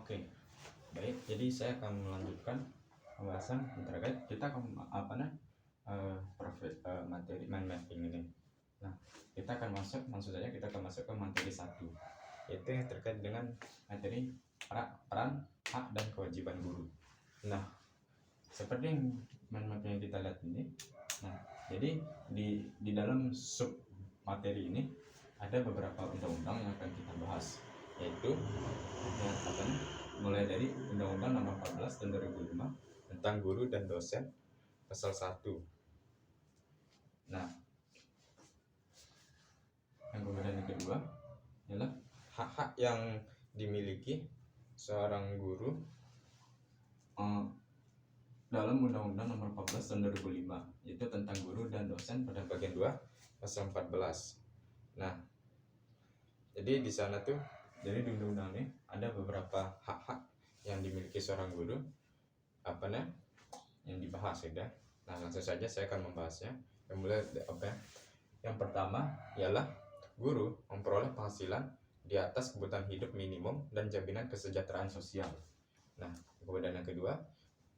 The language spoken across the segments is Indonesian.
Oke, baik. Jadi saya akan melanjutkan pembahasan terkait kita materi mind mapping ini. Nah, kita akan langsung saja kita akan masuk ke materi 1, yaitu yang terkait dengan materi peran, hak dan kewajiban guru. Nah, seperti yang mind mapping yang kita lihat ini. Nah, jadi di dalam sub materi ini ada beberapa undang-undang yang akan kita bahas, yaitu mulai dari Undang-Undang Nomor 14 Tahun 2005 tentang guru dan dosen pasal 1. Nah, yang kemudian yang kedua adalah hak-hak yang dimiliki seorang guru dalam Undang-Undang Nomor 14 Tahun 2005, yaitu tentang guru dan dosen pada bagian 2 pasal 14. Nah, jadi di sana tuh, jadi di undang-undang ini ada beberapa hak-hak yang dimiliki seorang guru yang dibahas ya. Nah, langsung saja saya akan membahasnya. Yang pertama ialah guru memperoleh penghasilan di atas kebutuhan hidup minimum dan jaminan kesejahteraan sosial. Nah, kemudian yang kedua, guru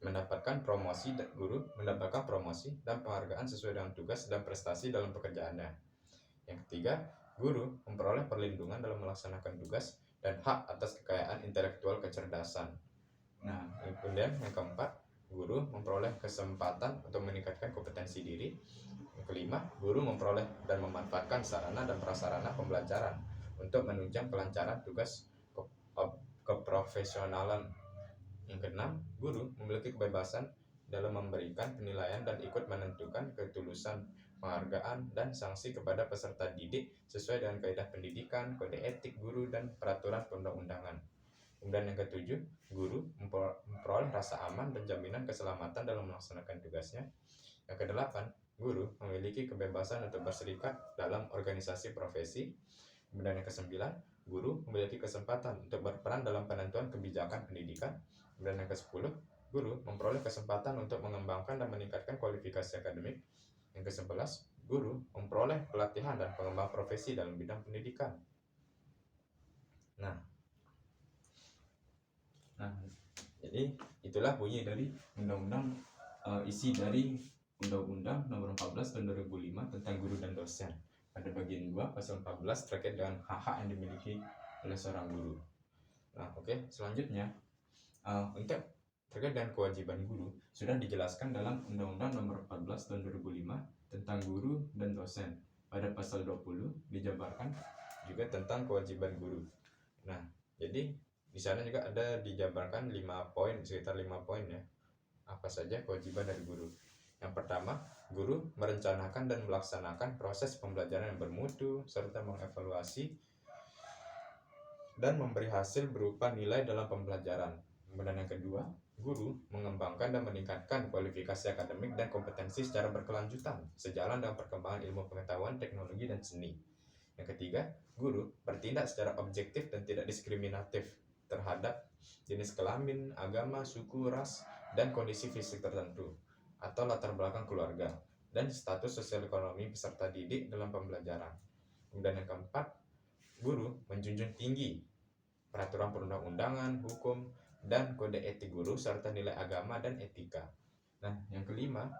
mendapatkan promosi dan penghargaan sesuai dengan tugas dan prestasi dalam pekerjaannya. Yang ketiga, guru memperoleh perlindungan dalam melaksanakan tugas dan hak atas kekayaan intelektual kecerdasan. Nah, kemudian yang keempat, guru memperoleh kesempatan untuk meningkatkan kompetensi diri. Yang kelima, guru memperoleh dan memanfaatkan sarana dan prasarana pembelajaran untuk menunjang kelancaran tugas keprofesionalan. Yang keenam, guru memiliki kebebasan dalam memberikan penilaian dan ikut menentukan ketulusan penghargaan dan sanksi kepada peserta didik sesuai dengan kaidah pendidikan, kode etik guru, dan peraturan perundang-undangan. Kemudian yang ketujuh, guru memperoleh rasa aman dan jaminan keselamatan dalam melaksanakan tugasnya. Yang kedelapan, guru memiliki kebebasan untuk berserikat dalam organisasi profesi. Kemudian yang kesembilan, guru memiliki kesempatan untuk berperan dalam penentuan kebijakan pendidikan. Kemudian yang ke-10, guru memperoleh kesempatan untuk mengembangkan dan meningkatkan kualifikasi akademik. Yang ke-11, guru memperoleh pelatihan dan pengembangan profesi dalam bidang pendidikan. Nah, jadi itulah bunyi dari isi dari Undang-Undang Nomor 14 Tahun 2005 tentang guru dan dosen pada bagian 2 pasal 14 terkait dengan hak-hak yang dimiliki oleh seorang guru. Nah, oke, selanjutnya untuk terkait dengan kewajiban guru sudah dijelaskan dalam Undang-Undang Nomor 14 Tahun 2005 tentang guru dan dosen. Pada pasal 20 dijabarkan juga tentang kewajiban guru. Nah, jadi di sana juga ada dijabarkan sekitar 5 poin ya. Apa saja kewajiban dari guru? Yang pertama, guru merencanakan dan melaksanakan proses pembelajaran yang bermutu serta mengevaluasi dan memberi hasil berupa nilai dalam pembelajaran. Kemudian yang kedua, guru mengembangkan dan meningkatkan kualifikasi akademik dan kompetensi secara berkelanjutan sejalan dengan perkembangan ilmu pengetahuan, teknologi, dan seni. Yang ketiga, guru bertindak secara objektif dan tidak diskriminatif terhadap jenis kelamin, agama, suku, ras, dan kondisi fisik tertentu atau latar belakang keluarga dan status sosial ekonomi peserta didik dalam pembelajaran. Kemudian yang keempat, guru menjunjung tinggi peraturan perundang-undangan, hukum, dan kode etik guru serta nilai agama dan etika. Nah, yang kelima,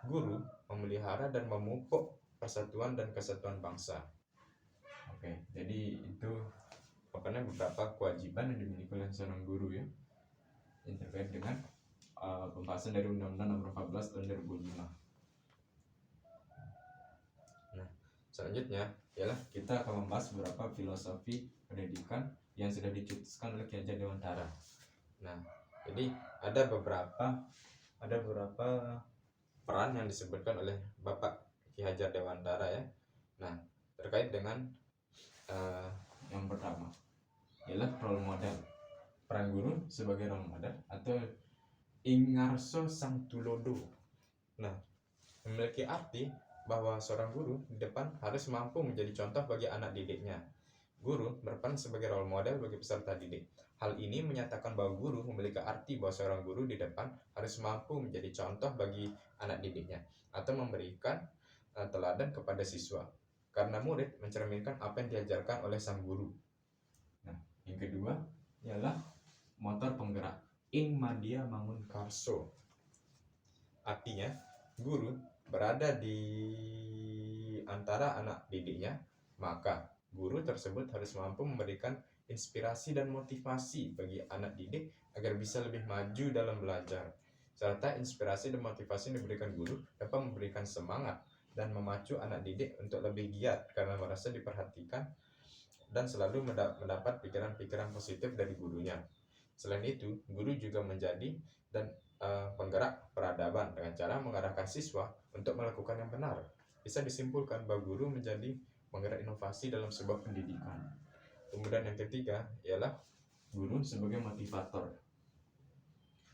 guru memelihara dan memupuk persatuan dan kesatuan bangsa. Oke, jadi itu beberapa kewajiban yang dimiliki oleh seorang guru ya, yang terkait dengan pembahasan dari Undang-Undang Nomor 14 Tahun 2005. Nah, selanjutnya ialah kita akan membahas beberapa filosofi pendidikan yang sudah dicetuskan oleh Ki Hajar Dewantara. Nah, jadi ada beberapa peran yang disebutkan oleh Bapak Ki Hajar Dewantara ya. Nah, terkait dengan yang pertama ialah role model. Peran guru sebagai role model atau ingarso sang tulodo. Nah, memiliki arti bahwa seorang guru di depan harus mampu menjadi contoh bagi anak didiknya. Guru berperan sebagai role model bagi peserta didik. Hal ini menyatakan bahwa guru memiliki arti bahwa seorang guru di depan harus mampu menjadi contoh bagi anak didiknya atau memberikan teladan kepada siswa, karena murid mencerminkan apa yang diajarkan oleh sang guru. Nah, yang kedua ialah motor ing madya Mangunkarso. Artinya, guru berada di antara anak didiknya, maka guru tersebut harus mampu memberikan inspirasi dan motivasi bagi anak didik agar bisa lebih maju dalam belajar. Serta inspirasi dan motivasi yang diberikan guru dapat memberikan semangat dan memacu anak didik untuk lebih giat karena merasa diperhatikan dan selalu mendapat pikiran-pikiran positif dari gurunya. Selain itu, guru juga menjadi dan penggerak peradaban dengan cara mengarahkan siswa untuk melakukan yang benar. Bisa disimpulkan bahwa guru menjadi penggerak inovasi dalam sebuah pendidikan. Kemudian yang ketiga ialah guru sebagai motivator.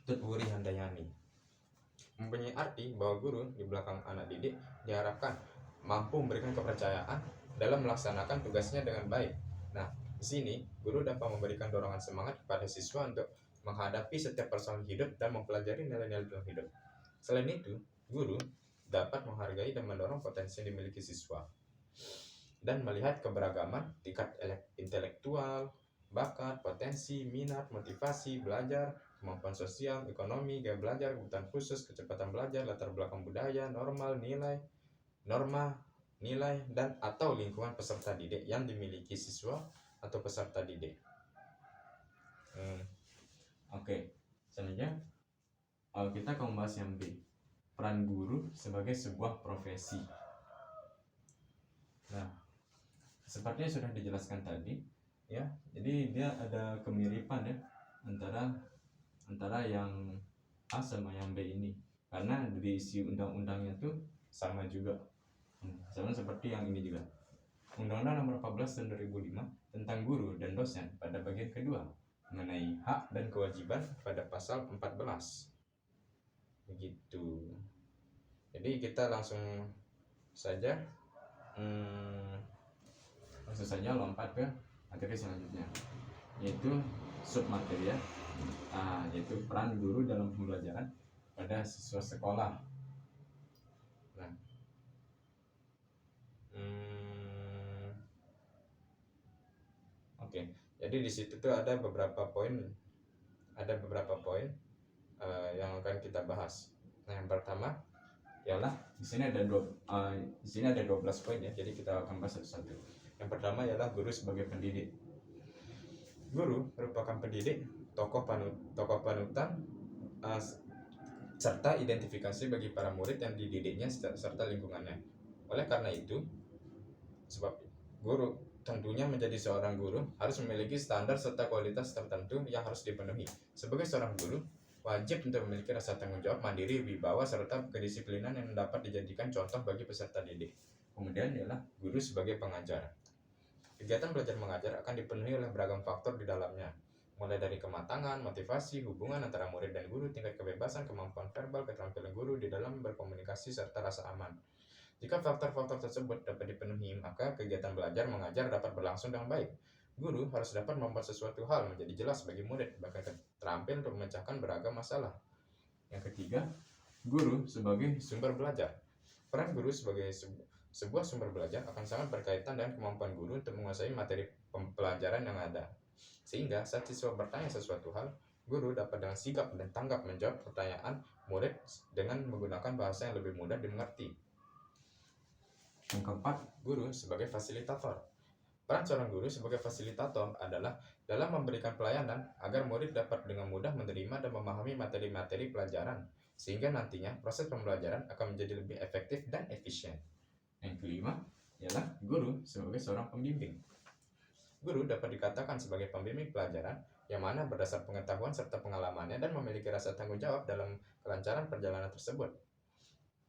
Tut Wuri Handayani mempunyai arti bahwa guru di belakang anak didik diharapkan mampu memberikan kepercayaan dalam melaksanakan tugasnya dengan baik. Nah, di sini guru dapat memberikan dorongan semangat kepada siswa untuk menghadapi setiap persoalan hidup dan mempelajari nilai-nilai dalam hidup. Selain itu, guru dapat menghargai dan mendorong potensi yang dimiliki siswa dan melihat keberagaman tingkat intelektual, bakat, potensi, minat, motivasi, belajar, kemampuan sosial, ekonomi, gaya belajar, kebutuhan khusus, kecepatan belajar, latar belakang budaya, norma, nilai, dan atau lingkungan peserta didik yang dimiliki siswa atau peserta didik. Oke. Selanjutnya kita akan membahas yang B, peran guru sebagai sebuah profesi. Nah, sepertinya sudah dijelaskan tadi, ya. Jadi dia ada kemiripan ya antara yang A sama yang B ini, karena dari isi undang-undangnya tuh sama juga, sama seperti yang ini juga. Undang-Undang Nomor 14 Tahun 2005 tentang guru dan dosen pada bagian kedua mengenai hak dan kewajiban pada pasal 14. Begitu. Jadi kita langsung saja lompat ke materi selanjutnya, yaitu submateri ya. Yaitu peran guru dalam pembelajaran pada siswa sekolah. Nah, oke. Jadi di situ tuh ada beberapa poin yang akan kita bahas. Nah, yang pertama ialah di sini ada 12 poin ya. Jadi kita akan bahas satu-satu. Yang pertama ialah guru sebagai pendidik. Guru merupakan pendidik, tokoh panutan, serta identifikasi bagi para murid yang dididiknya serta lingkungannya. Oleh karena itu, sebab guru tentunya menjadi seorang guru harus memiliki standar serta kualitas tertentu yang harus dipenuhi. Sebagai seorang guru, wajib untuk memiliki rasa tanggung jawab, mandiri, wibawa, serta kedisiplinan yang dapat dijadikan contoh bagi peserta didik. Kemudian ialah guru sebagai pengajar. Kegiatan belajar mengajar akan dipenuhi oleh beragam faktor di dalamnya, mulai dari kematangan, motivasi, hubungan antara murid dan guru, tingkat kebebasan, kemampuan verbal, keterampilan guru di dalam berkomunikasi, serta rasa aman. Jika faktor-faktor tersebut dapat dipenuhi, maka kegiatan belajar mengajar dapat berlangsung dengan baik. Guru harus dapat membuat sesuatu hal menjadi jelas bagi murid, bahkan terampil untuk memecahkan beragam masalah. Yang ketiga, guru sebagai sumber belajar. Peran guru sebagai sebuah sumber belajar akan sangat berkaitan dengan kemampuan guru untuk menguasai materi pembelajaran yang ada. Sehingga saat siswa bertanya sesuatu hal, guru dapat dengan sigap dan tanggap menjawab pertanyaan murid dengan menggunakan bahasa yang lebih mudah dimengerti. Yang keempat, guru sebagai fasilitator. Peran seorang guru sebagai fasilitator adalah dalam memberikan pelayanan agar murid dapat dengan mudah menerima dan memahami materi-materi pelajaran, sehingga nantinya proses pembelajaran akan menjadi lebih efektif dan efisien. Yang kelima ialah guru sebagai seorang pembimbing. Guru dapat dikatakan sebagai pembimbing pelajaran yang mana berdasar pengetahuan serta pengalamannya dan memiliki rasa tanggung jawab dalam kelancaran perjalanan tersebut.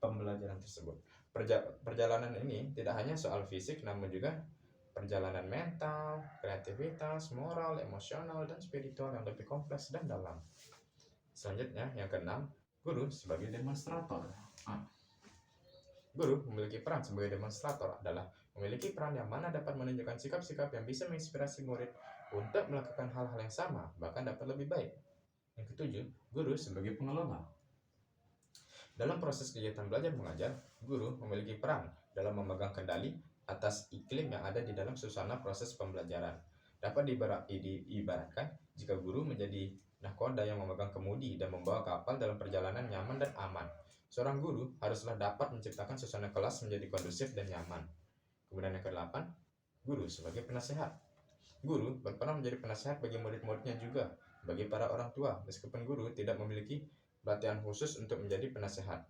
Pembelajaran tersebut. Perjalanan ini tidak hanya soal fisik, namun juga perjalanan mental, kreativitas, moral, emosional, dan spiritual yang lebih kompleks dan dalam. Selanjutnya, yang keenam, guru sebagai demonstrator. Guru memiliki peran sebagai demonstrator adalah memiliki peran yang mana dapat menunjukkan sikap-sikap yang bisa menginspirasi murid untuk melakukan hal-hal yang sama, bahkan dapat lebih baik. Yang ketujuh, guru sebagai pengelola. Dalam proses kegiatan belajar mengajar, guru memiliki peran dalam memegang kendali atas iklim yang ada di dalam suasana proses pembelajaran. Dapat diibaratkan jika guru menjadi nahkoda yang memegang kemudi dan membawa kapal dalam perjalanan nyaman dan aman. Seorang guru haruslah dapat menciptakan suasana kelas menjadi kondusif dan nyaman. Kemudian yang ke-8, guru sebagai penasehat. Guru berperan menjadi penasehat bagi murid-muridnya juga, bagi para orang tua, meskipun guru tidak memiliki pelatihan khusus untuk menjadi penasehat.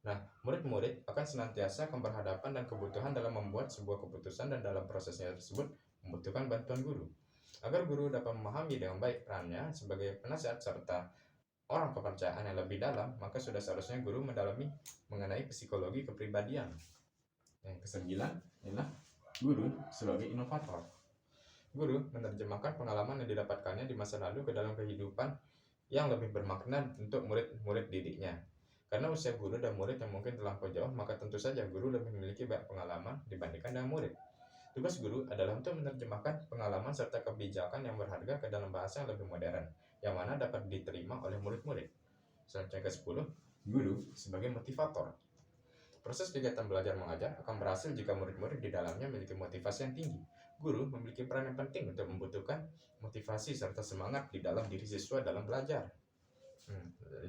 Nah, murid-murid akan senantiasa berhadapan dan kebutuhan dalam membuat sebuah keputusan dan dalam prosesnya tersebut membutuhkan bantuan guru. Agar guru dapat memahami dengan baik perannya sebagai penasehat serta orang kepercayaan yang lebih dalam, maka sudah seharusnya guru mendalami mengenai psikologi kepribadian. Yang ke-9 adalah guru sebagai inovator. Guru menerjemahkan pengalaman yang didapatkannya di masa lalu ke dalam kehidupan yang lebih bermakna untuk murid-murid didiknya. Karena usia guru dan murid yang mungkin terlampau jauh, maka tentu saja guru lebih memiliki banyak pengalaman dibandingkan dengan murid. Tugas guru adalah untuk menerjemahkan pengalaman serta kebijakan yang berharga ke dalam bahasa yang lebih modern, yang mana dapat diterima oleh murid-murid. Selanjutnya ke-10, guru sebagai motivator. Proses kegiatan belajar mengajar akan berhasil jika murid-murid di dalamnya memiliki motivasi yang tinggi. Guru memiliki peran yang penting untuk membutuhkan motivasi serta semangat di dalam diri siswa dalam belajar.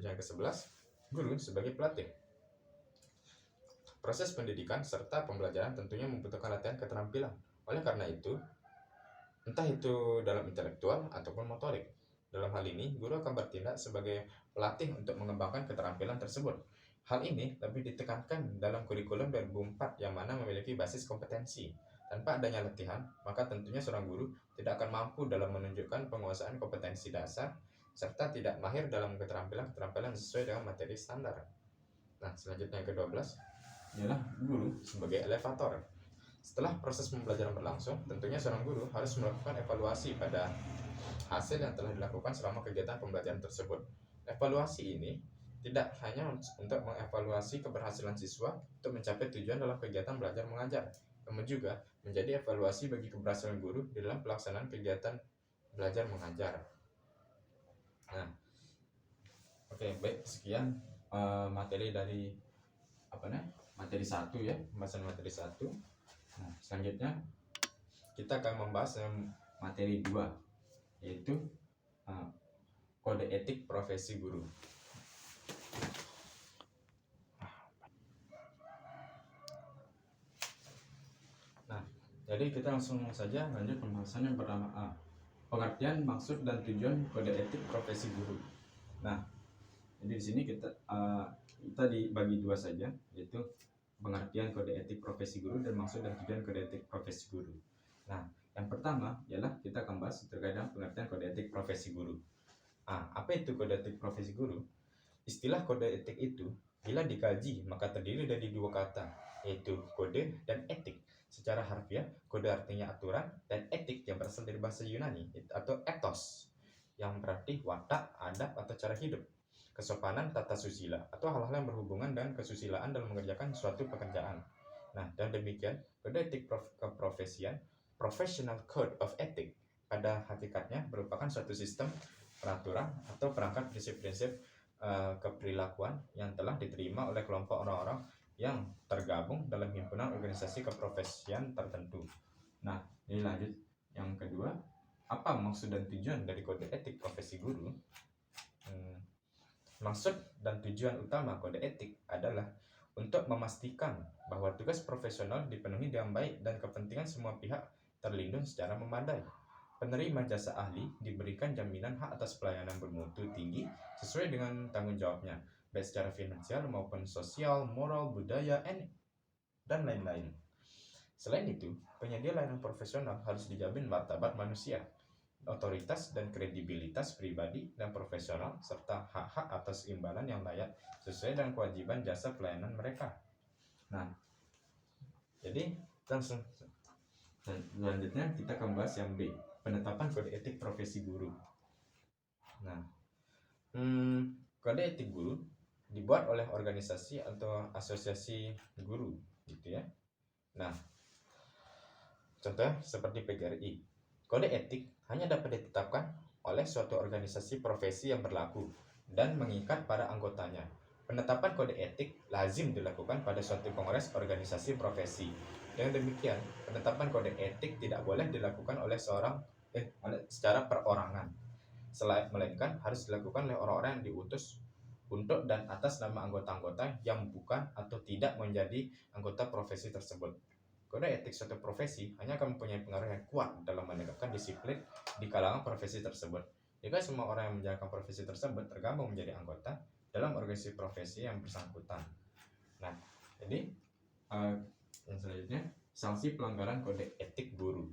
Yang ke-11, guru sebagai pelatih. Proses pendidikan serta pembelajaran tentunya membutuhkan latihan keterampilan. Oleh karena itu, entah itu dalam intelektual ataupun motorik. Dalam hal ini, guru akan bertindak sebagai pelatih untuk mengembangkan keterampilan tersebut. Hal ini lebih ditekankan dalam kurikulum 2004 yang mana memiliki basis kompetensi. Tanpa adanya latihan, maka tentunya seorang guru tidak akan mampu dalam menunjukkan penguasaan kompetensi dasar serta tidak mahir dalam keterampilan-keterampilan sesuai dengan materi standar. Nah, selanjutnya yang ke-12 ialah guru sebagai elevator. Setelah proses pembelajaran berlangsung, tentunya seorang guru harus melakukan evaluasi pada hasil yang telah dilakukan selama kegiatan pembelajaran tersebut. Evaluasi ini tidak hanya untuk mengevaluasi keberhasilan siswa untuk mencapai tujuan dalam kegiatan belajar mengajar, namun juga menjadi evaluasi bagi keberhasilan guru dalam pelaksanaan kegiatan belajar mengajar. Nah, oke, baik, sekian materi dari materi 1 ya, pembahasan materi 1. Nah, selanjutnya kita akan membahas materi 2, yaitu kode etik profesi guru. Nah, jadi kita langsung saja lanjut pembahasan yang pertama A. Pengertian, maksud, dan tujuan kode etik profesi guru. Nah, jadi di sini kita dibagi dua saja, yaitu pengertian kode etik profesi guru dan maksud dan tujuan kode etik profesi guru. Nah, yang pertama ialah kita akan bahas terkait dengan pengertian kode etik profesi guru. Apa itu kode etik profesi guru? Istilah kode etik itu bila dikaji maka terdiri dari dua kata, yaitu kode dan etik. Secara harfiah, kode artinya aturan dan etik yang berasal dari bahasa Yunani atau ethos, yang berarti watak, adab, atau cara hidup. Kesopanan, tata susila, atau hal-hal yang berhubungan dengan kesusilaan dalam mengerjakan suatu pekerjaan. Nah, dan demikian, kode etik keprofesian, professional code of ethic, pada hakikatnya merupakan suatu sistem peraturan atau perangkat prinsip-prinsip keperilakuan yang telah diterima oleh kelompok orang-orang yang tergabung dalam himpunan organisasi keprofesian tertentu. Nah, ini lanjut yang kedua, apa maksud dan tujuan dari kode etik profesi guru? Maksud dan tujuan utama kode etik adalah untuk memastikan bahwa tugas profesional dipenuhi dengan baik dan kepentingan semua pihak terlindung secara memadai. Penerima jasa ahli diberikan jaminan hak atas pelayanan bermutu tinggi sesuai dengan tanggung jawabnya, baik secara finansial maupun sosial, moral, budaya, dan lain-lain. Selain itu, penyedia layanan profesional harus dijamin martabat manusia, otoritas dan kredibilitas pribadi dan profesional, serta hak-hak atas imbalan yang layak sesuai dengan kewajiban jasa pelayanan mereka. Nah, jadi langsung selanjutnya kita akan bahas yang B, penetapan kode etik profesi guru. Nah, kode etik guru dibuat oleh organisasi atau asosiasi guru, gitu ya. Nah, contoh seperti PGRI. Kode etik hanya dapat ditetapkan oleh suatu organisasi profesi yang berlaku dan mengikat para anggotanya. Penetapan kode etik lazim dilakukan pada suatu kongres organisasi profesi. Dengan demikian, penetapan kode etik tidak boleh dilakukan oleh secara perorangan. melainkan harus dilakukan oleh orang-orang yang diutus untuk dan atas nama anggota-anggota yang bukan atau tidak menjadi anggota profesi tersebut. Kode etik suatu profesi hanya akan mempunyai pengaruh yang kuat dalam menegakkan disiplin di kalangan profesi tersebut. Jika semua orang yang menjalankan profesi tersebut tergabung menjadi anggota dalam organisasi profesi yang bersangkutan. Nah, jadi yang selanjutnya, sanksi pelanggaran kode etik guru.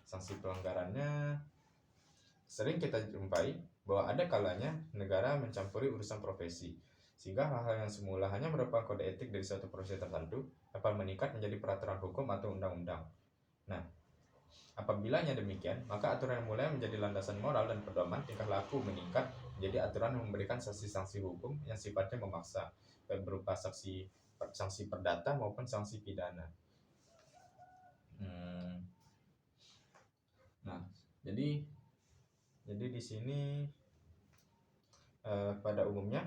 Sanksi pelanggarannya sering kita jumpai bahwa ada kalanya negara mencampuri urusan profesi, sehingga hal-hal yang semula hanya merupakan kode etik dari suatu profesi tertentu dapat meningkat menjadi peraturan hukum atau undang-undang. Nah, apabila demikian, maka aturan yang mulai menjadi landasan moral dan pedoman tingkah laku meningkat menjadi aturan yang memberikan sanksi-sanksi hukum yang sifatnya memaksa, baik berupa sanksi perdata maupun sanksi pidana. Nah, jadi di sini pada umumnya,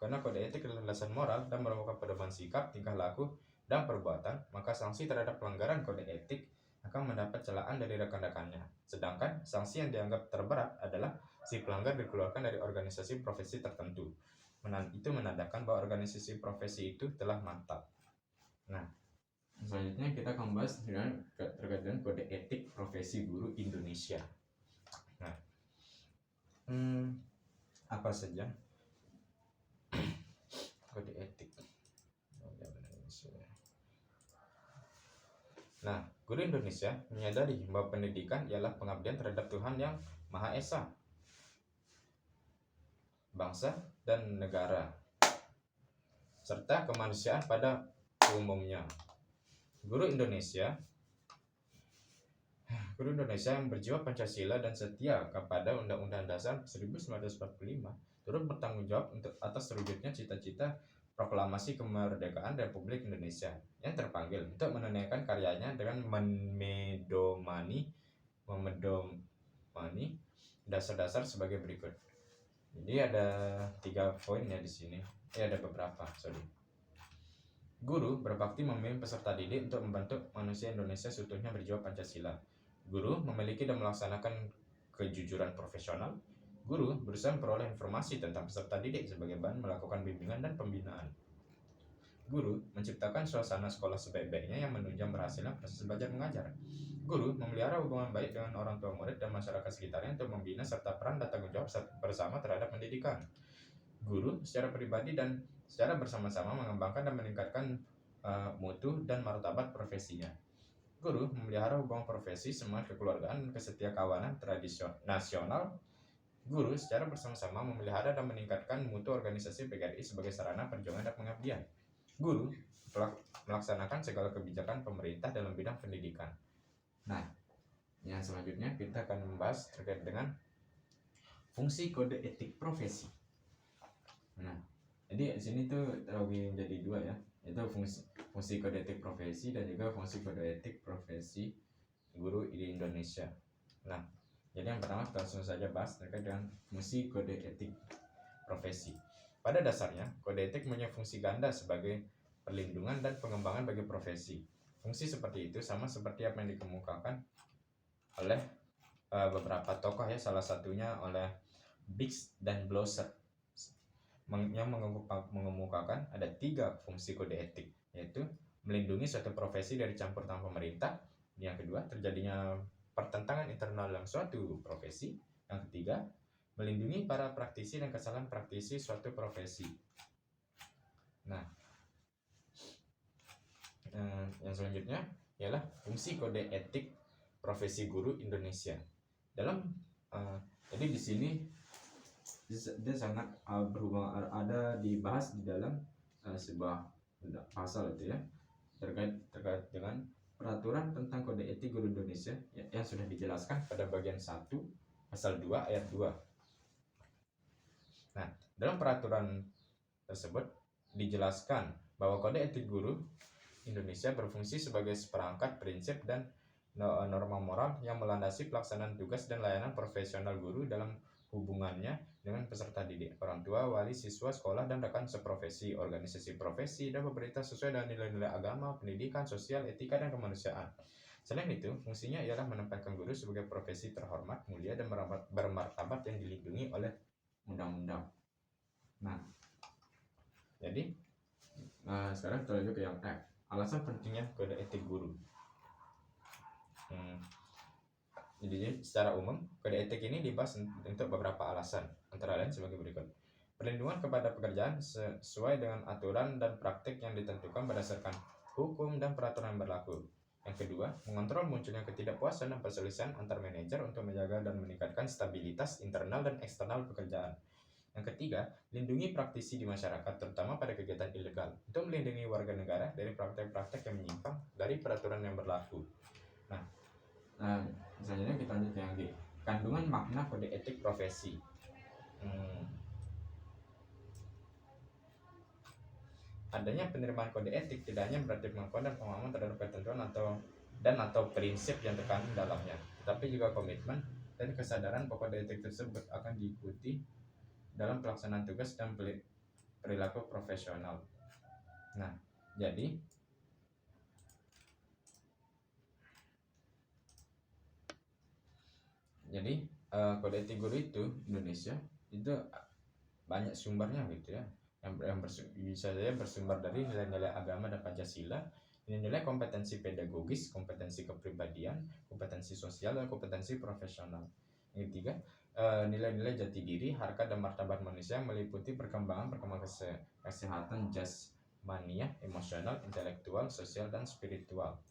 karena kode etik adalah landasan moral dan merupakan pedoman sikap, tingkah laku, dan perbuatan, maka sanksi terhadap pelanggaran kode etik akan mendapat celaan dari rekan-rekannya. Sedangkan sanksi yang dianggap terberat adalah si pelanggar dikeluarkan dari organisasi profesi tertentu. Itu menandakan bahwa organisasi profesi itu telah mantap. Nah, selanjutnya kita akan membahas terkait dengan kode etik profesi guru Indonesia. Nah, apa saja kode etik? Nah, guru Indonesia menyadari bahwa pendidikan ialah pengabdian terhadap Tuhan yang Maha Esa, bangsa dan negara, serta kemanusiaan pada umumnya. Guru Indonesia yang berjiwa Pancasila dan setia kepada Undang-Undang Dasar 1945 turut bertanggung jawab atas terwujudnya cita-cita proklamasi kemerdekaan Republik Indonesia yang terpanggil untuk menunaikan karyanya dengan memedomani dasar-dasar sebagai berikut. Jadi ada 3 poin ya di sini. Ada beberapa, Guru berbakti membimbing peserta didik untuk membentuk manusia Indonesia seutuhnya berjiwa Pancasila. Guru memiliki dan melaksanakan kejujuran profesional. Guru berusaha memperoleh informasi tentang peserta didik sebagai bahan melakukan bimbingan dan pembinaan. Guru menciptakan suasana sekolah sebaik-baiknya yang menunjang berhasilnya proses belajar mengajar. Guru memelihara hubungan baik dengan orang tua murid dan masyarakat sekitarnya untuk membina serta peran dan tanggung jawab bersama terhadap pendidikan. Guru secara pribadi dan secara bersama-sama mengembangkan dan meningkatkan mutu dan martabat profesinya. Guru memelihara hubungan profesi, semangat kekeluargaan, dan kesetiakawanan tradisional nasional. Guru secara bersama-sama memelihara dan meningkatkan mutu organisasi PGRI sebagai sarana perjuangan dan pengabdian. Guru melaksanakan segala kebijakan pemerintah dalam bidang pendidikan. Nah, yang selanjutnya kita akan membahas terkait dengan fungsi kode etik profesi. Nah, jadi di sini tuh terbagi menjadi 2 ya, yaitu fungsi kode etik profesi dan juga fungsi kode etik profesi guru di Indonesia. Nah, jadi yang pertama kita langsung saja bahas terkait dengan fungsi kode etik profesi. Pada dasarnya, kode etik punya fungsi ganda sebagai perlindungan dan pengembangan bagi profesi. Fungsi seperti itu sama seperti apa yang dikemukakan oleh beberapa tokoh ya, salah satunya oleh Biggs dan Blosser yang mengemukakan ada 3 fungsi kode etik, yaitu melindungi suatu profesi dari campur tangan pemerintah, yang kedua terjadinya pertentangan internal dalam suatu profesi, yang ketiga melindungi para praktisi dan kesalahan praktisi suatu profesi. Nah, yang selanjutnya ialah fungsi kode etik profesi guru Indonesia. Jadi di sini dia sangat berhubungan, ada dibahas di dalam sebuah pasal itu ya, terkait dengan peraturan tentang kode etik guru Indonesia yang sudah dijelaskan pada bagian 1 pasal 2 ayat 2. Nah, dalam peraturan tersebut dijelaskan bahwa kode etik guru Indonesia berfungsi sebagai seperangkat prinsip dan norma moral yang melandasi pelaksanaan tugas dan layanan profesional guru dalam hubungannya dengan peserta didik, orang tua, wali, siswa, sekolah, dan rekan seprofesi, organisasi profesi, dan pemerintah sesuai dengan nilai-nilai agama, pendidikan, sosial, etika, dan kemanusiaan. Selain itu, fungsinya ialah menempatkan guru sebagai profesi terhormat, mulia, dan bermartabat yang dilindungi oleh undang-undang. Nah, jadi sekarang kita lanjut ke yang F. Alasan pentingnya kode etik guru. Jadi secara umum, kode etik ini dibahas untuk beberapa alasan, antara lain sebagai berikut. Perlindungan kepada pekerjaan sesuai dengan aturan dan praktik yang ditentukan berdasarkan hukum dan peraturan yang berlaku. Yang kedua, mengontrol munculnya ketidakpuasan dan perselisihan antar manajer untuk menjaga dan meningkatkan stabilitas internal dan eksternal pekerjaan. Yang ketiga, lindungi praktisi di masyarakat, terutama pada kegiatan ilegal, untuk melindungi warga negara dari praktek-praktek yang menyimpang dari peraturan yang berlaku. Nah, selanjutnya kita lanjut yang G. Kandungan makna kode etik profesi. Adanya penerimaan kode etik tidak hanya berarti pengakuan dan pemahaman terhadap ketentuan atau prinsip yang terkandung dalamnya, tetapi juga komitmen dan kesadaran bahwa kode etik tersebut akan diikuti dalam pelaksanaan tugas dan perilaku profesional. Nah, jadi kode etik guru itu Indonesia itu banyak sumbernya gitu ya, yang bisa saja bersumber dari nilai-nilai agama dan Pancasila, nilai kompetensi pedagogis, kompetensi kepribadian, kompetensi sosial, dan kompetensi profesional. Yang ketiga, nilai-nilai jati diri, harkat dan martabat manusia meliputi perkembangan kesehatan jasmania, emosional, intelektual, sosial, dan spiritual.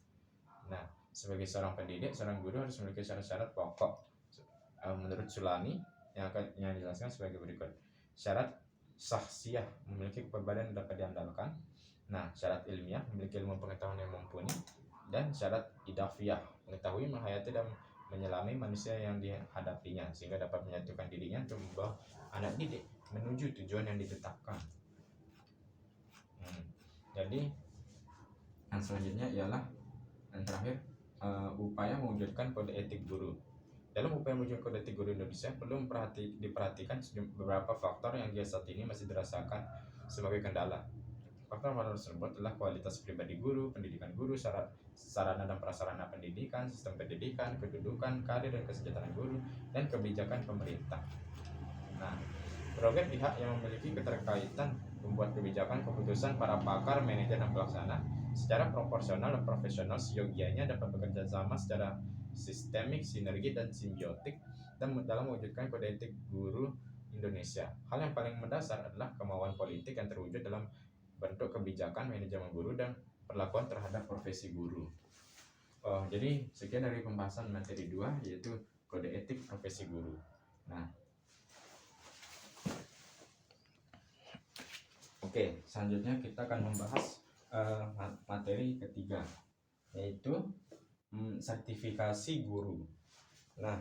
Nah, sebagai seorang pendidik, seorang guru harus memiliki syarat-syarat pokok menurut Sulani yang dijelaskan sebagai berikut. Syarat sahsiah, memiliki kepribadian yang dapat diandalkan. Nah, syarat ilmiah, memiliki ilmu pengetahuan yang mumpuni. Dan syarat idafiyah, mengetahui, menghayati, dan menyelami manusia yang dihadapinya, sehingga dapat menyatukan dirinya untuk membawa anak didik menuju tujuan yang ditetapkan. Jadi, yang selanjutnya ialah yang terakhir, upaya mewujudkan kode etik guru. Dalam upaya mewujudkan kode etik guru Indonesia perlu diperhatikan beberapa faktor yang hingga saat ini masih dirasakan sebagai kendala. Faktor-faktor tersebut adalah kualitas pribadi guru, pendidikan guru, sarana dan prasarana pendidikan, sistem pendidikan, kedudukan, karir dan kesejahteraan guru, dan kebijakan pemerintah. Nah, berbagai pihak yang memiliki keterkaitan membuat kebijakan, keputusan para pakar, manajer, dan pelaksana secara proporsional dan profesional seyogianya dapat bekerja sama secara sistemik, sinergi, dan simbiotik dan dalam mewujudkan kode etik guru Indonesia. Hal yang paling mendasar adalah kemauan politik yang terwujud dalam bentuk kebijakan manajemen guru dan perlakuan terhadap profesi guru. Jadi sekian dari pembahasan materi 2, yaitu kode etik profesi guru. Nah, oke, selanjutnya kita akan membahas materi ketiga, yaitu sertifikasi guru. Nah,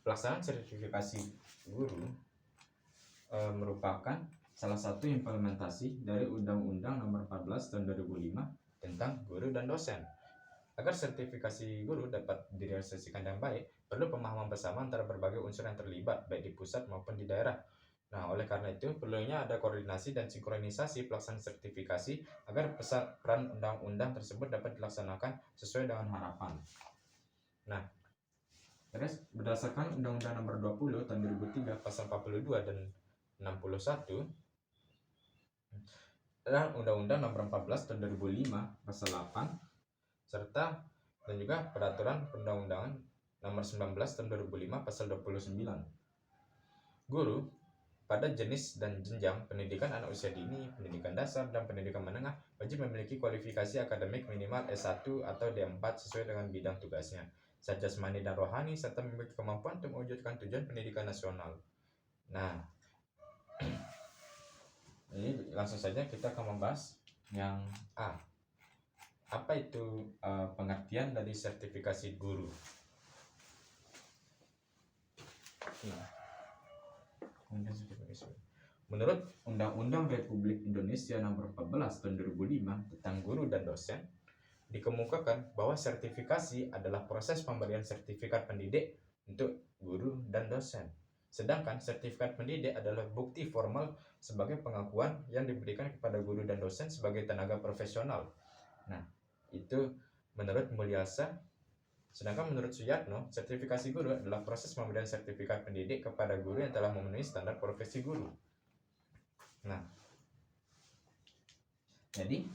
pelaksanaan sertifikasi guru merupakan salah satu implementasi dari Undang-Undang Nomor 14 Tahun 2005 tentang guru dan dosen. Agar sertifikasi guru dapat direalisasikan dengan baik, perlu pemahaman bersama antara berbagai unsur yang terlibat, baik di pusat maupun di daerah. Nah, oleh karena itu, perlunya ada koordinasi dan sinkronisasi pelaksanaan sertifikasi agar peran undang-undang tersebut dapat dilaksanakan sesuai dengan harapan. Nah, terus berdasarkan Undang-Undang Nomor 20 Tahun 2003 Pasal 42 dan 61 dan Undang-Undang Nomor 14 Tahun 2005 Pasal 8 serta dan juga Peraturan Perundang-undangan Nomor 19 Tahun 2005 Pasal 29. Guru pada jenis dan jenjang pendidikan anak usia dini, pendidikan dasar, dan pendidikan menengah wajib memiliki kualifikasi akademik minimal S1 atau D4 sesuai dengan bidang tugasnya, secara jasmani dan rohani, serta memiliki kemampuan untuk mewujudkan tujuan pendidikan nasional. Nah, ini langsung saja kita akan membahas yang A. Apa itu pengertian dari sertifikasi guru? Menurut Undang-Undang Republik Indonesia Nomor 14 Tahun 2005 tentang guru dan dosen, dikemukakan bahwa sertifikasi adalah proses pemberian sertifikat pendidik untuk guru dan dosen. Sedangkan sertifikat pendidik adalah bukti formal sebagai pengakuan yang diberikan kepada guru dan dosen sebagai tenaga profesional. Nah, itu menurut Mulyasa. Sedangkan menurut Suyatno, sertifikasi guru adalah proses pemberian sertifikat pendidik kepada guru yang telah memenuhi standar profesi guru. Nah, jadi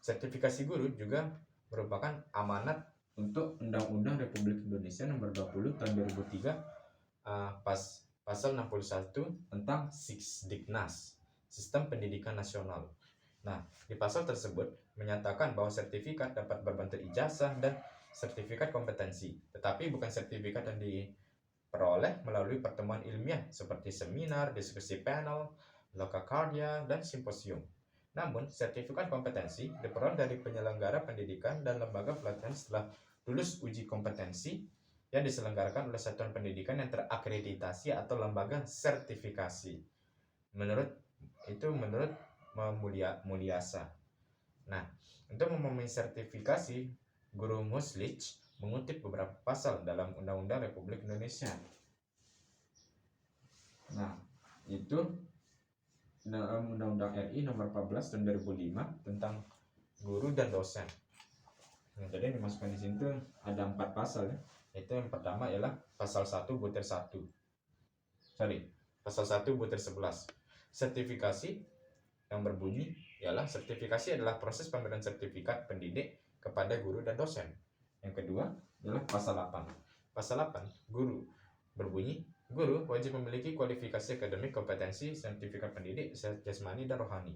sertifikasi guru juga merupakan amanat untuk Undang-Undang Republik Indonesia Nomor 20 Tahun 2003 pasal 61 tentang Sisdiknas, Sistem Pendidikan Nasional. Nah, di pasal tersebut menyatakan bahwa sertifikat dapat berbentuk ijazah dan sertifikat kompetensi, tetapi bukan sertifikat yang diperoleh melalui pertemuan ilmiah seperti seminar, diskusi panel, loka karya, dan simposium. Namun, sertifikat kompetensi diperoleh dari penyelenggara pendidikan dan lembaga pelatihan setelah lulus uji kompetensi yang diselenggarakan oleh satuan pendidikan yang terakreditasi atau lembaga sertifikasi. Menurut Mulyasa. Nah, untuk memenuhi sertifikasi, Guru Muslich mengutip beberapa pasal dalam Undang-Undang Republik Indonesia. Nah, itu dalam Undang-Undang RI Nomor 14 Tahun 2005 tentang guru dan dosen. Nah, jadi yang dimasukkan di sini tuh ada 4 pasal ya. Itu yang pertama ialah pasal 1 butir 1. Pasal 1 butir 11. Sertifikasi yang berbunyi ialah sertifikasi adalah proses pemberian sertifikat pendidik kepada guru dan dosen. Yang kedua adalah pasal 8. Pasal 8, guru berbunyi, guru wajib memiliki kualifikasi akademik, kompetensi, sertifikat pendidik, jasmani dan rohani,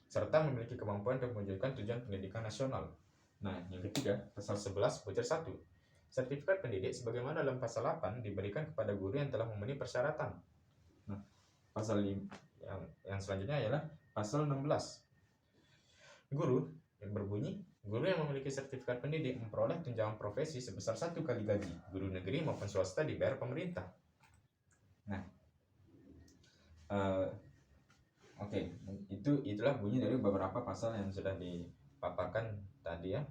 serta memiliki kemampuan untuk mewujudkan tujuan pendidikan nasional. Nah, yang ketiga, pasal 11 butir 1. Sertifikat pendidik sebagaimana dalam pasal 8 diberikan kepada guru yang telah memenuhi persyaratan. Nah, pasal yang selanjutnya ialah pasal 16. Guru yang berbunyi, guru yang memiliki sertifikat pendidik memperoleh tunjangan profesi sebesar 1 kali gaji guru negeri maupun swasta dibayar pemerintah. Nah, itulah bunyi dari beberapa pasal yang sudah dipaparkan tadi ya.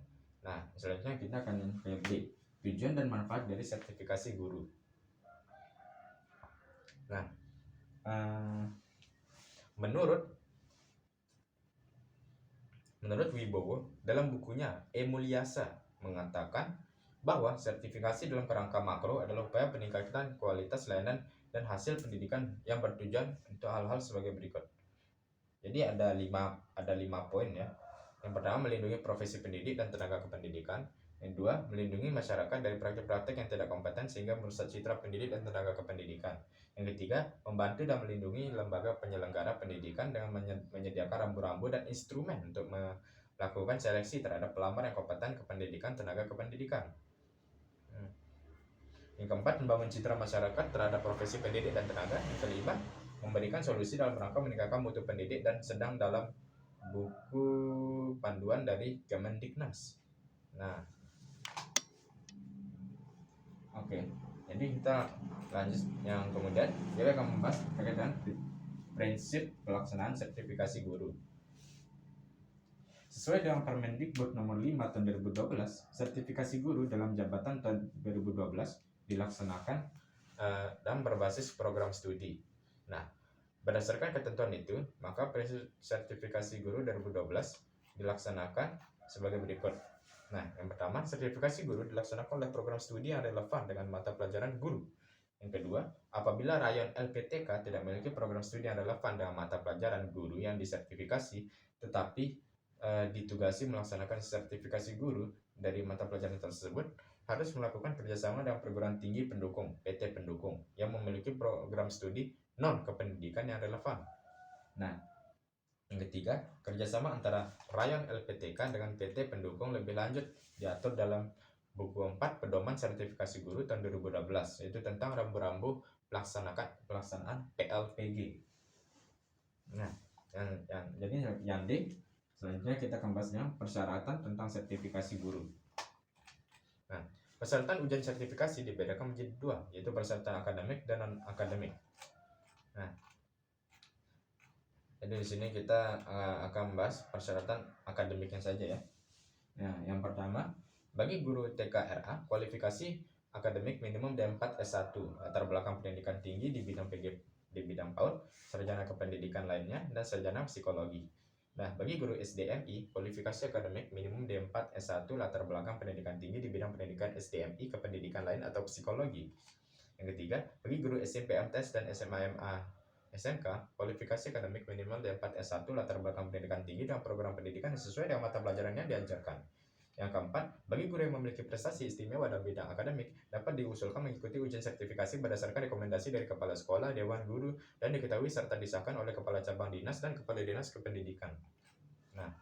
Nah, selanjutnya kita akan ke B, tujuan dan manfaat dari sertifikasi guru. Nah, Menurut Wibowo, dalam bukunya Mulyasa mengatakan bahwa sertifikasi dalam kerangka makro adalah upaya peningkatan kualitas layanan dan hasil pendidikan yang bertujuan untuk hal-hal sebagai berikut. Jadi ada lima poin ya. Yang pertama, melindungi profesi pendidik dan tenaga kependidikan. Yang kedua, melindungi masyarakat dari praktik-praktik yang tidak kompeten sehingga merusak citra pendidik dan tenaga kependidikan. Yang ketiga, membantu dan melindungi lembaga penyelenggara pendidikan dengan menyediakan rambu-rambu dan instrumen untuk melakukan seleksi terhadap pelamar yang kompeten kependidikan tenaga kependidikan. Yang keempat, membangun citra masyarakat terhadap profesi pendidik dan tenaga. Yang kelima, memberikan solusi dalam rangka meningkatkan mutu pendidik dan sedang dalam buku panduan dari Kemendiknas. Nah, oke. Jadi kita lanjut yang kemudian kita akan membahas terkait dengan prinsip pelaksanaan sertifikasi guru. Sesuai dengan Permendikbud Nomor 5 Tahun 2012, sertifikasi guru dalam jabatan tahun 2012 dilaksanakan dan berbasis program studi. Nah, berdasarkan ketentuan itu, maka prinsip sertifikasi guru 2012 dilaksanakan sebagai berikut. Nah, yang pertama, sertifikasi guru dilaksanakan oleh program studi yang relevan dengan mata pelajaran guru. Yang kedua, apabila rayon LPTK tidak memiliki program studi yang relevan dengan mata pelajaran guru yang disertifikasi, tetapi ditugasi melaksanakan sertifikasi guru dari mata pelajaran tersebut, harus melakukan kerjasama dengan perguruan tinggi pendukung, PT pendukung, yang memiliki program studi non-kependidikan yang relevan. Nah, yang ketiga, kerjasama antara rayon LPTK dengan PT pendukung lebih lanjut diatur dalam buku 4 Pedoman Sertifikasi Guru tahun 2012, yaitu tentang rambu-rambu pelaksanaan PLPG. Nah, yang D, selanjutnya kita akan bahas persyaratan tentang sertifikasi guru. Nah, persyaratan ujian sertifikasi dibedakan menjadi 2, yaitu persyaratan akademik dan non-akademik. Nah, jadi di sini kita akan membahas persyaratan akademiknya saja ya. Nah, yang pertama, bagi guru TKRA, kualifikasi akademik minimum D4 S1, latar belakang pendidikan tinggi di bidang PAUD, sarjana kependidikan lainnya, dan sarjana psikologi. Nah, bagi guru SDMI, kualifikasi akademik minimum D4 S1 latar belakang pendidikan tinggi di bidang pendidikan SDMI ke pendidikan lain atau psikologi. Yang ketiga, bagi guru SMP MTs dan SMA MA SMK, kualifikasi akademik minimal D4 S1 latar belakang pendidikan tinggi dan program pendidikan yang sesuai dengan mata pelajaran yang diajarkan. Yang keempat, bagi guru yang memiliki prestasi istimewa dalam bidang akademik, dapat diusulkan mengikuti ujian sertifikasi berdasarkan rekomendasi dari kepala sekolah, dewan guru, dan diketahui serta disahkan oleh kepala cabang dinas dan kepala dinas kependidikan. Nah,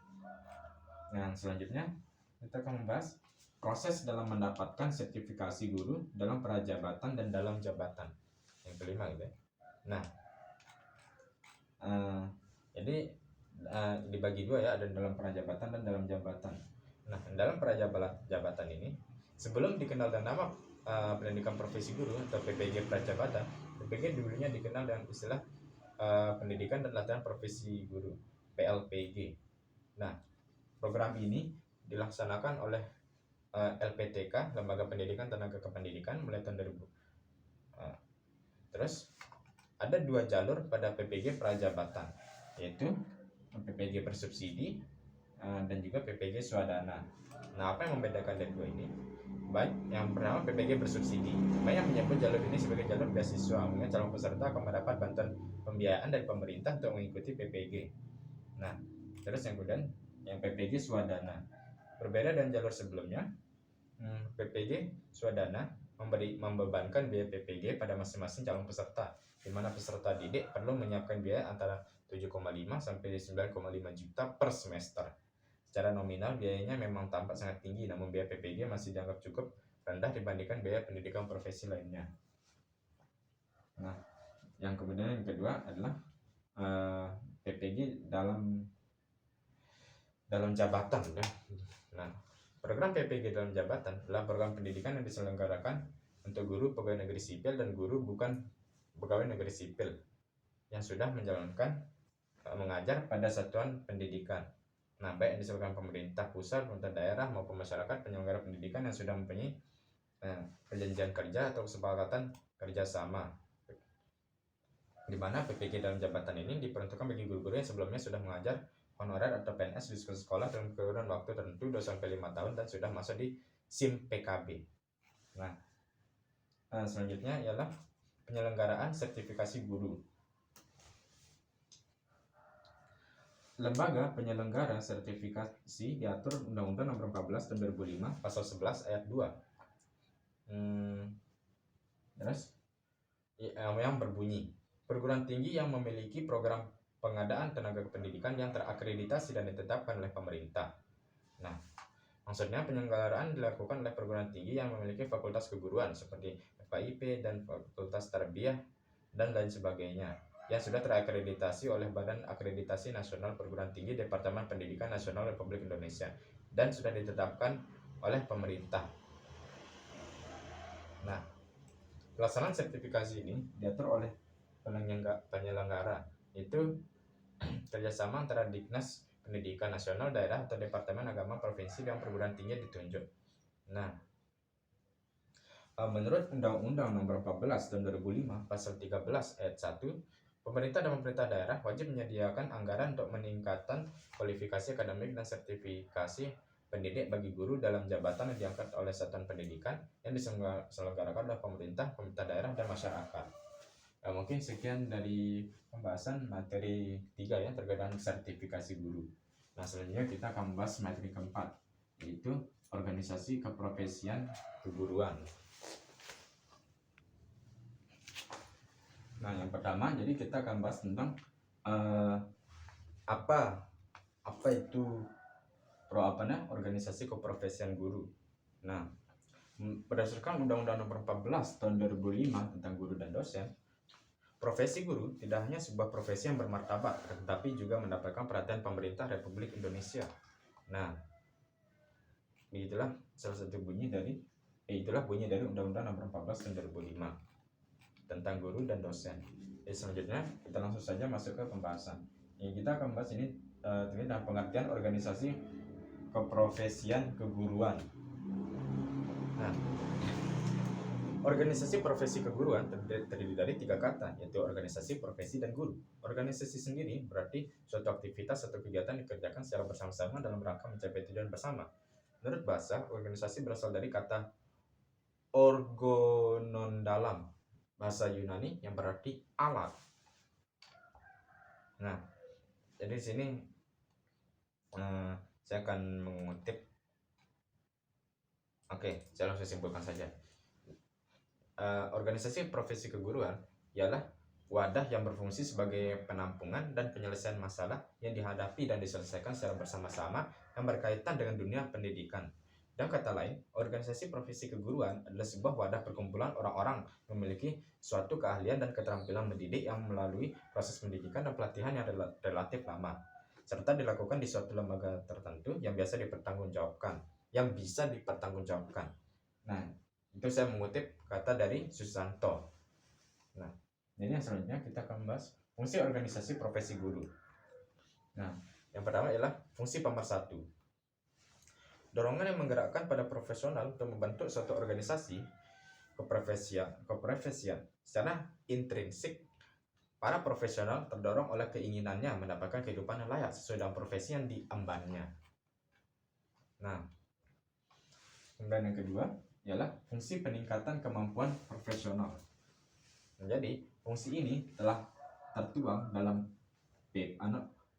yang selanjutnya kita akan membahas proses dalam mendapatkan sertifikasi guru dalam prajabatan dan dalam jabatan. Yang kelima gitu ya. Nah, jadi dibagi dua ya, ada dalam prajabatan dan dalam jabatan. Nah, dalam prajabatan ini, sebelum dikenal dengan nama pendidikan profesi guru atau PPG prajabatan, PPG dulunya dikenal dengan istilah pendidikan dan latihan profesi guru, PLPG. Nah, program ini dilaksanakan oleh LPTK, Lembaga Pendidikan Tenaga Kependidikan, mulai tahun 2000. Terus ada dua jalur pada PPG prajabatan, yaitu PPG bersubsidi dan juga PPG swadana. Nah, apa yang membedakan dari dua ini? Baik, yang pertama PPG bersubsidi. Banyak menyebut jalur ini sebagai jalur beasiswa, mengingat calon peserta akan mendapat bantuan pembiayaan dari pemerintah untuk mengikuti PPG. Nah, terus yang kemudian yang PPG swadana. Berbeda dengan jalur sebelumnya, PPG swadana membebankan biaya PPG pada masing-masing calon peserta, di mana peserta didik perlu menyiapkan biaya antara 7,5 sampai 9,5 juta per semester. Secara nominal biayanya memang tampak sangat tinggi, namun biaya PPG masih dianggap cukup rendah dibandingkan biaya pendidikan profesi lainnya. Nah, yang kemudian yang kedua adalah PPG dalam jabatan ya. Nah, program PPG dalam jabatan adalah program pendidikan yang diselenggarakan untuk guru pegawai negeri sipil dan guru bukan pegawai negeri sipil yang sudah menjalankan mengajar pada satuan pendidikan. Nah, baik yang diselenggarakan pemerintah pusat, pemerintah daerah maupun masyarakat penyelenggara pendidikan yang sudah mempunyai perjanjian kerja atau kesepakatan kerjasama, di mana PPG dalam jabatan ini diperuntukkan bagi guru-guru yang sebelumnya sudah mengajar honorer atau PNS di sekolah dalam kurun waktu tertentu 2-5 tahun dan sudah masuk di SIM PKB. Nah, selanjutnya ialah penyelenggaraan sertifikasi guru. Lembaga penyelenggara sertifikasi diatur Undang-Undang Nomor 14 Tahun 2005 Pasal 11 Ayat 2. Terus yang berbunyi, perguruan tinggi yang memiliki program pengadaan tenaga kependidikan yang terakreditasi dan ditetapkan oleh pemerintah. Nah, maksudnya penyelenggaraan dilakukan oleh perguruan tinggi yang memiliki fakultas keguruan seperti FKIP dan fakultas tarbiyah dan lain sebagainya, yang sudah terakreditasi oleh Badan Akreditasi Nasional Perguruan Tinggi Departemen Pendidikan Nasional Republik Indonesia dan sudah ditetapkan oleh pemerintah. Nah, pelaksanaan sertifikasi ini diatur oleh penyelenggara, itu kerjasama antara Dinas Pendidikan Nasional, daerah atau Departemen Agama provinsi dan perguruan tinggi ditunjuk. Nah, menurut Undang-Undang Nomor 14 Tahun 2005 Pasal 13 Ayat 1, pemerintah dan pemerintah daerah wajib menyediakan anggaran untuk meningkatkan kualifikasi akademik dan sertifikasi pendidik bagi guru dalam jabatan yang diangkat oleh satuan pendidikan yang diselenggarakan oleh pemerintah daerah dan masyarakat. Mungkin sekian dari pembahasan materi 3 ya terkait dengan sertifikasi guru. Nah, selanjutnya kita akan membahas materi keempat, yaitu organisasi keprofesian keguruan. Nah, yang pertama, jadi kita akan bahas tentang apa itu organisasi keprofesian guru. Nah, berdasarkan Undang-Undang Nomor 14 Tahun 2005 tentang guru dan dosen, profesi guru tidak hanya sebuah profesi yang bermartabat, tetapi juga mendapatkan perhatian pemerintah Republik Indonesia. Nah, itulah salah satu bunyi dari Undang-Undang Nomor 14 Tahun 2005 tentang guru dan dosen. Selanjutnya kita langsung saja masuk ke pembahasan. Kita akan bahas ini terkait dengan pengertian organisasi keprofesian keguruan. Nah, Organisasi profesi keguruan terdiri dari 3 kata, yaitu organisasi, profesi, dan guru. Organisasi sendiri berarti suatu aktivitas atau kegiatan dikerjakan secara bersama-sama dalam rangka mencapai tujuan bersama. Menurut bahasa, organisasi berasal dari kata orgonondalam, bahasa Yunani yang berarti alat. Nah, jadi di sini saya akan mengutip. Oke, saya langsung simpulkan saja. Organisasi profesi keguruan ialah wadah yang berfungsi sebagai penampungan dan penyelesaian masalah yang dihadapi dan diselesaikan secara bersama-sama yang berkaitan dengan dunia pendidikan. Dan kata lain, organisasi profesi keguruan adalah sebuah wadah perkumpulan orang-orang memiliki suatu keahlian dan keterampilan mendidik yang melalui proses pendidikan dan pelatihan yang relatif lama, serta dilakukan di suatu lembaga tertentu yang biasa dipertanggungjawabkan, yang bisa dipertanggungjawabkan. Nah, itu saya mengutip kata dari Susanto. Nah, jadi yang selanjutnya kita akan membahas fungsi organisasi profesi guru. Nah, yang pertama ialah fungsi pemersatu. Dorongan yang menggerakkan pada profesional untuk membentuk suatu organisasi keprofesian secara intrinsik. Para profesional terdorong oleh keinginannya mendapatkan kehidupan yang layak sesuai dengan profesi yang diembannya. Nah, kemudian yang kedua ialah fungsi peningkatan kemampuan profesional. Jadi, fungsi ini telah tertuang dalam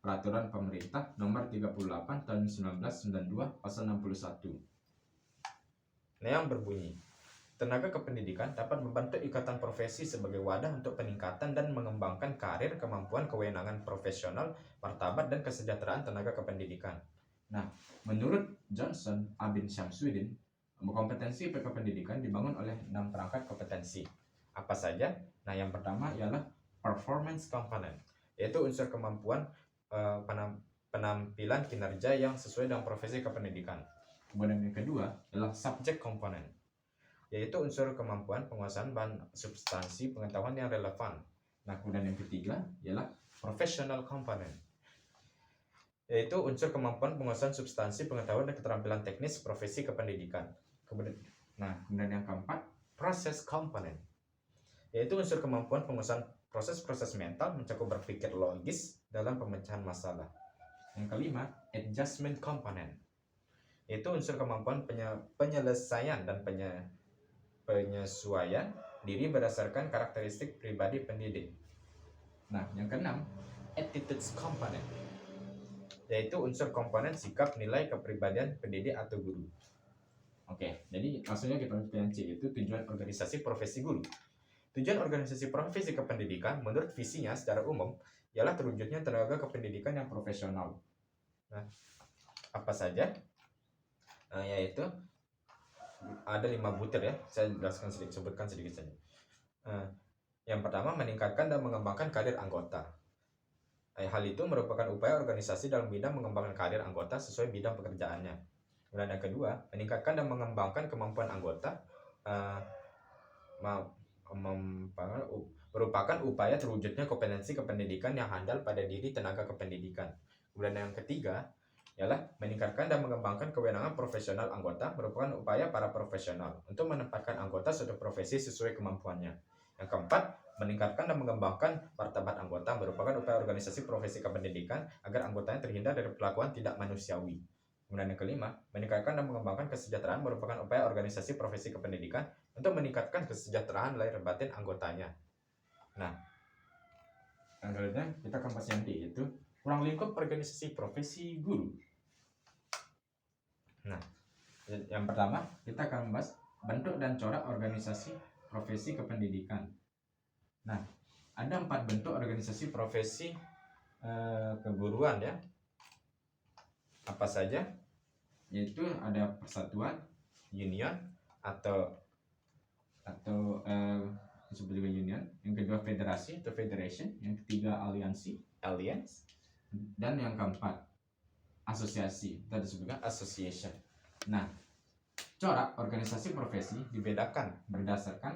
Peraturan Pemerintah Nomor 38 Tahun 1992 Pasal 61. Nah, yang berbunyi, tenaga kependidikan dapat membentuk ikatan profesi sebagai wadah untuk peningkatan dan mengembangkan karir, kemampuan, kewenangan profesional, martabat, dan kesejahteraan tenaga kependidikan. Nah, menurut Johnson Abin Syamsuddin, kompetensi kependidikan dibangun oleh 6 perangkat kompetensi. Apa saja? Nah, yang pertama ialah performance component, yaitu unsur kemampuan penampilan kinerja yang sesuai dengan profesi kependidikan. Kemudian yang kedua ialah subject component, yaitu unsur kemampuan penguasaan bahan substansi pengetahuan yang relevan. Nah, kemudian yang ketiga ialah professional component, yaitu unsur kemampuan penguasaan substansi pengetahuan dan keterampilan teknis profesi kependidikan. Kemudian yang keempat, process component, yaitu unsur kemampuan penguasaan proses-proses mental mencakup berpikir logis dalam pemecahan masalah. Yang kelima, adjustment component, yaitu unsur kemampuan penyelesaian dan penyesuaian diri berdasarkan karakteristik pribadi pendidik. Nah, yang keenam, attitudes component, yaitu unsur komponen sikap nilai kepribadian pendidik atau guru. Oke, jadi maksudnya kita yang C itu tujuan organisasi profesi guru. Tujuan organisasi profesi kependidikan menurut visinya secara umum ialah terwujudnya tenaga kependidikan yang profesional. Nah, apa saja? Yaitu ada 5 butir ya, saya sebutkan sedikit saja. Yang pertama, meningkatkan dan mengembangkan karir anggota. Hal itu merupakan upaya organisasi dalam bidang mengembangkan karir anggota sesuai bidang pekerjaannya. Kemudian yang kedua, meningkatkan dan mengembangkan kemampuan anggota merupakan upaya terwujudnya kompetensi kependidikan yang handal pada diri tenaga kependidikan. Kemudian yang ketiga ialah meningkatkan dan mengembangkan kewenangan profesional anggota merupakan upaya para profesional untuk menempatkan anggota suatu profesi sesuai kemampuannya. Yang keempat, meningkatkan dan mengembangkan martabat anggota merupakan upaya organisasi profesi kependidikan agar anggotanya terhindar dari perlakuan tidak manusiawi. Kemudian yang kelima, meningkatkan dan mengembangkan kesejahteraan merupakan upaya organisasi profesi kependidikan untuk meningkatkan kesejahteraan lahir batin anggotanya. Nah, yang selanjutnya kita akan bahas yang D, yaitu ruang lingkup organisasi profesi guru. Nah, yang pertama kita akan membahas bentuk dan corak organisasi profesi kependidikan. Nah, ada 4 bentuk organisasi profesi keguruan ya. Apa saja? Yaitu ada persatuan, union atau disebut juga union. Yang kedua federasi atau federation. Yang ketiga alliance. Dan yang keempat asosiasi, kita disebutkan association. Nah, corak organisasi profesi dibedakan berdasarkan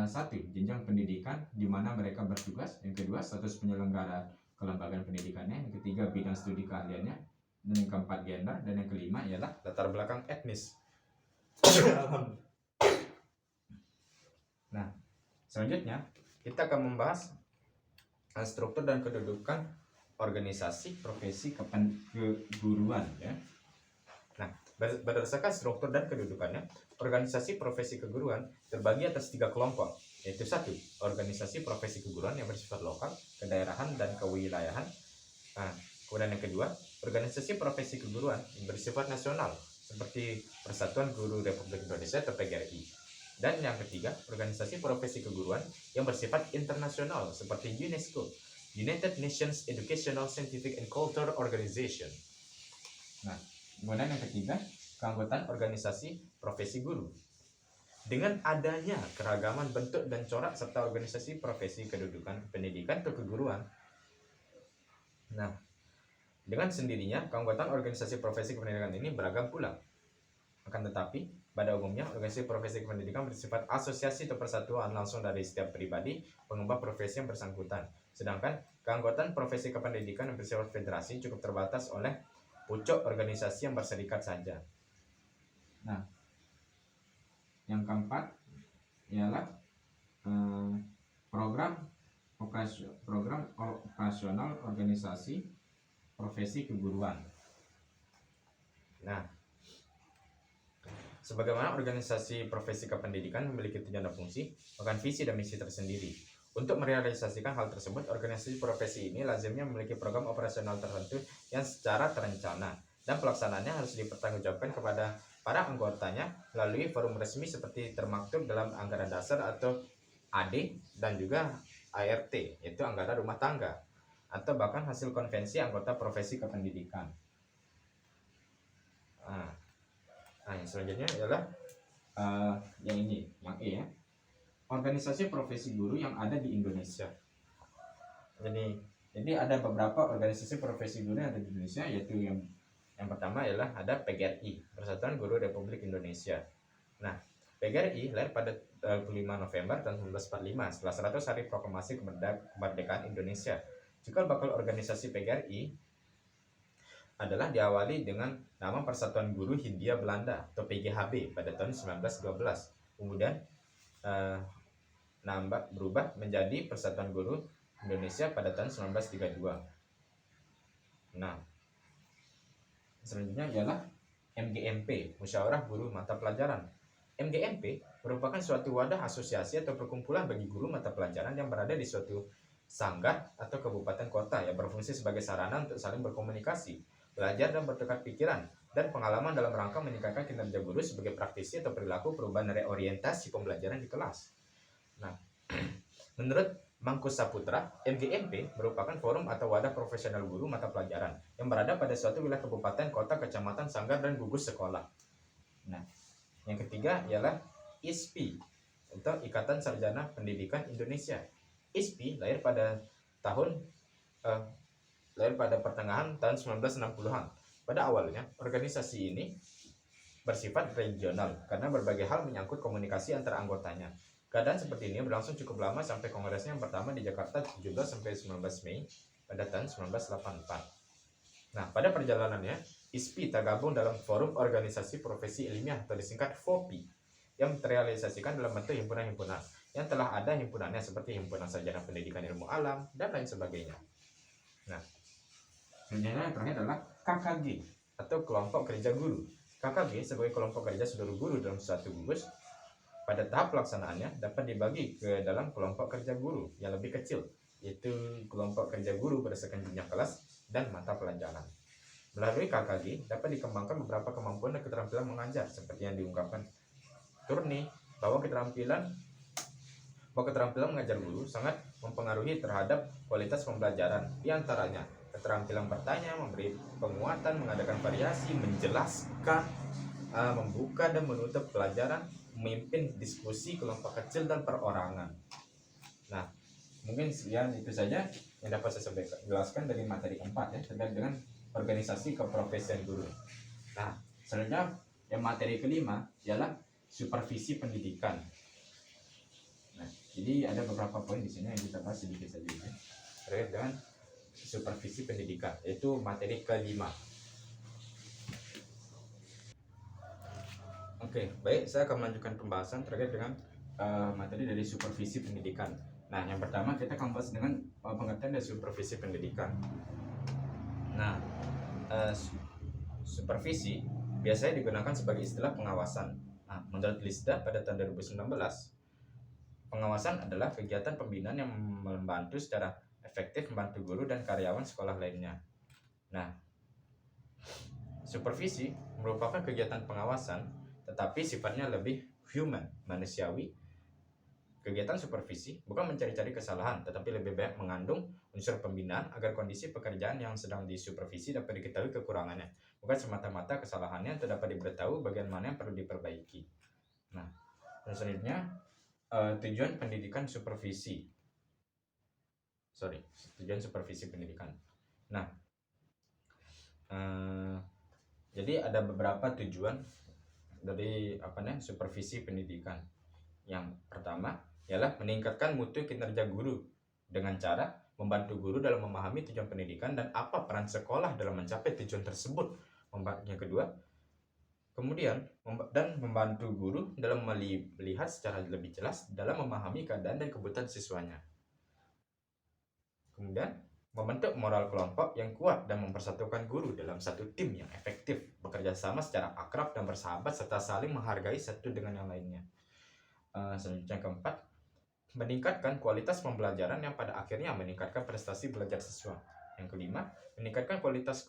satu, jenjang pendidikan di mana mereka bertugas. Yang kedua, status penyelenggara kelembagaan pendidikannya. Yang ketiga, bidang studi keahliannya. Dan yang keempat, gender. Dan yang kelima ialah latar belakang etnis. Nah, selanjutnya kita akan membahas struktur dan kedudukan organisasi profesi keguruan ya. Nah, berdasarkan struktur dan kedudukannya, organisasi profesi keguruan terbagi atas 3 kelompok, yaitu 1. Organisasi profesi keguruan yang bersifat lokal, kedaerahan, dan kewilayahan. Nah, kemudian yang kedua, organisasi profesi keguruan yang bersifat nasional, seperti Persatuan Guru Republik Indonesia atau PGRI. Dan yang ketiga, organisasi profesi keguruan yang bersifat internasional, seperti UNESCO, United Nations Educational, Scientific, and Cultural Organization. Nah, kemudian yang ketiga, keanggotaan organisasi profesi guru. Dengan adanya keragaman bentuk dan corak serta organisasi profesi kedudukan pendidikan atau keguruan, nah, dengan sendirinya keanggotaan organisasi profesi pendidikan ini beragam pula. Akan tetapi, pada umumnya organisasi profesi pendidikan bersifat asosiasi atau persatuan langsung dari setiap pribadi pengembang profesi yang bersangkutan. Sedangkan keanggotaan profesi kependidikan yang bersifat federasi cukup terbatas oleh pucuk organisasi yang berserikat saja. Nah, yang keempat ialah program operasional organisasi profesi keguruan. Nah, sebagaimana organisasi profesi kependidikan memiliki tujuan dan fungsi, bahkan visi dan misi tersendiri. Untuk merealisasikan hal tersebut, organisasi profesi ini lazimnya memiliki program operasional tertentu yang secara terencana, dan pelaksanaannya harus dipertanggungjawabkan kepada para anggotanya melalui forum resmi seperti termaktub dalam anggaran dasar atau AD dan juga ART, yaitu anggaran rumah tangga, atau bahkan hasil konvensi anggota profesi kependidikan. Nah, yang selanjutnya adalah yang ini, yang E ya. Organisasi profesi guru yang ada di Indonesia. Jadi ada beberapa organisasi profesi guru yang ada di Indonesia, yaitu yang pertama adalah ada PGRI, Persatuan Guru Republik Indonesia. Nah, PGRI lahir pada 5 November tahun 1945 setelah 100 hari proklamasi kemerdekaan Indonesia. Cikal bakal organisasi PGRI adalah diawali dengan nama Persatuan Guru Hindia Belanda atau PGHB pada tahun 1912. Kemudian berubah menjadi Persatuan Guru Indonesia pada tahun 1932. Nah, selanjutnya ialah MGMP, Musyawarah Guru Mata Pelajaran. MGMP merupakan suatu wadah asosiasi atau perkumpulan bagi guru mata pelajaran yang berada di suatu sanggah atau kabupaten kota yang berfungsi sebagai sarana untuk saling berkomunikasi, belajar dan bertukar pikiran dan pengalaman dalam rangka meningkatkan kinerja guru sebagai praktisi atau perilaku perubahan reorientasi pembelajaran di kelas. Nah, menurut Mangkus Saputra, MGMP merupakan forum atau wadah profesional guru mata pelajaran yang berada pada suatu wilayah kabupaten, kota, kecamatan, sanggar, dan gugus sekolah. Nah, yang ketiga ialah ISPI atau Ikatan Sarjana Pendidikan Indonesia. ISPI lahir pada pertengahan tahun 1960-an. Pada awalnya, organisasi ini bersifat regional karena berbagai hal menyangkut komunikasi antara anggotanya. Keadaan seperti ini berlangsung cukup lama sampai kongresnya yang pertama di Jakarta 17-19 Mei pada tahun 1984. Nah, pada perjalanannya, ISPI tergabung dalam Forum Organisasi Profesi Ilmiah atau disingkat FOPI yang terrealisasikan dalam bentuk himpunan-himpunan yang telah ada himpunannya seperti Himpunan Sarjana Pendidikan Ilmu Alam dan lain sebagainya. Nah, selanjutnya yang terakhir adalah KKG atau Kelompok Kerja Guru. KKG sebagai kelompok kerja seluruh guru dalam suatu gugus pada tahap pelaksanaannya dapat dibagi ke dalam kelompok kerja guru yang lebih kecil, yaitu kelompok kerja guru berdasarkan jenjang kelas dan mata pelajaran. Melalui KKG dapat dikembangkan beberapa kemampuan dan keterampilan mengajar seperti yang diungkapkan Turni bahwa keterampilan mengajar guru sangat mempengaruhi terhadap kualitas pembelajaran, di antaranya keterampilan bertanya, memberi penguatan, mengadakan variasi, menjelaskan, membuka dan menutup pelajaran, memimpin diskusi kelompok kecil dan perorangan. Nah, mungkin sekian itu saja yang dapat saya jelaskan dari materi keempat ya, terkait dengan organisasi keprofesian guru. Nah, selanjutnya yang materi kelima ialah supervisi pendidikan. Nah, jadi ada beberapa poin di sini yang kita bahas sedikit saja ya, terkait dengan supervisi pendidikan, yaitu materi kelima. Oke, baik, saya akan melanjutkan pembahasan terkait dengan materi dari supervisi pendidikan. Nah, yang pertama kita akan bahas dengan pengertian dari supervisi pendidikan. Nah, supervisi biasanya digunakan sebagai istilah pengawasan. Nah, menurut LISDA pada tahun 2019, pengawasan adalah kegiatan pembinaan yang membantu secara efektif membantu guru dan karyawan sekolah lainnya. Nah, supervisi merupakan kegiatan pengawasan tetapi sifatnya lebih human, manusiawi. Kegiatan supervisi bukan mencari-cari kesalahan, tetapi lebih banyak mengandung unsur pembinaan agar kondisi pekerjaan yang sedang disupervisi dapat diketahui kekurangannya, bukan semata-mata kesalahannya, atau dapat diberitahu bagian mana yang perlu diperbaiki. Nah, selanjutnya tujuan pendidikan supervisi. Tujuan supervisi pendidikan. Nah, jadi ada beberapa tujuan dari supervisi pendidikan. Yang pertama ialah meningkatkan mutu kinerja guru dengan cara membantu guru dalam memahami tujuan pendidikan dan apa peran sekolah dalam mencapai tujuan tersebut. Yang kedua, kemudian dan membantu guru dalam melihat secara lebih jelas dalam memahami keadaan dan kebutuhan siswanya. Kemudian, membentuk moral kelompok yang kuat dan mempersatukan guru dalam satu tim yang efektif, bekerja sama secara akrab dan bersahabat serta saling menghargai satu dengan yang lainnya. Selanjutnya keempat, meningkatkan kualitas pembelajaran yang pada akhirnya meningkatkan prestasi belajar siswa. Yang kelima, meningkatkan kualitas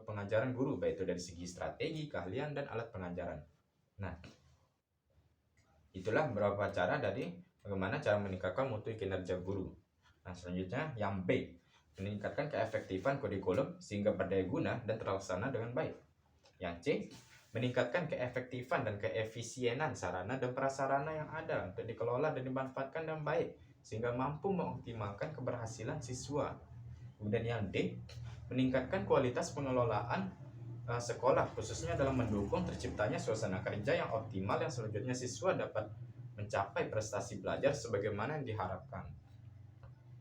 pengajaran guru, baik itu dari segi strategi, keahlian, dan alat pengajaran. Nah, itulah beberapa cara dari bagaimana cara meningkatkan mutu kinerja guru. Nah, selanjutnya yang B, meningkatkan keefektifan kurikulum sehingga berdaya guna dan terlaksana dengan baik. Yang C, meningkatkan keefektifan dan keefisienan sarana dan prasarana yang ada untuk dikelola dan dimanfaatkan dengan baik sehingga mampu mengoptimalkan keberhasilan siswa. Kemudian yang D, meningkatkan kualitas pengelolaan sekolah khususnya dalam mendukung terciptanya suasana kerja yang optimal yang selanjutnya siswa dapat mencapai prestasi belajar sebagaimana yang diharapkan.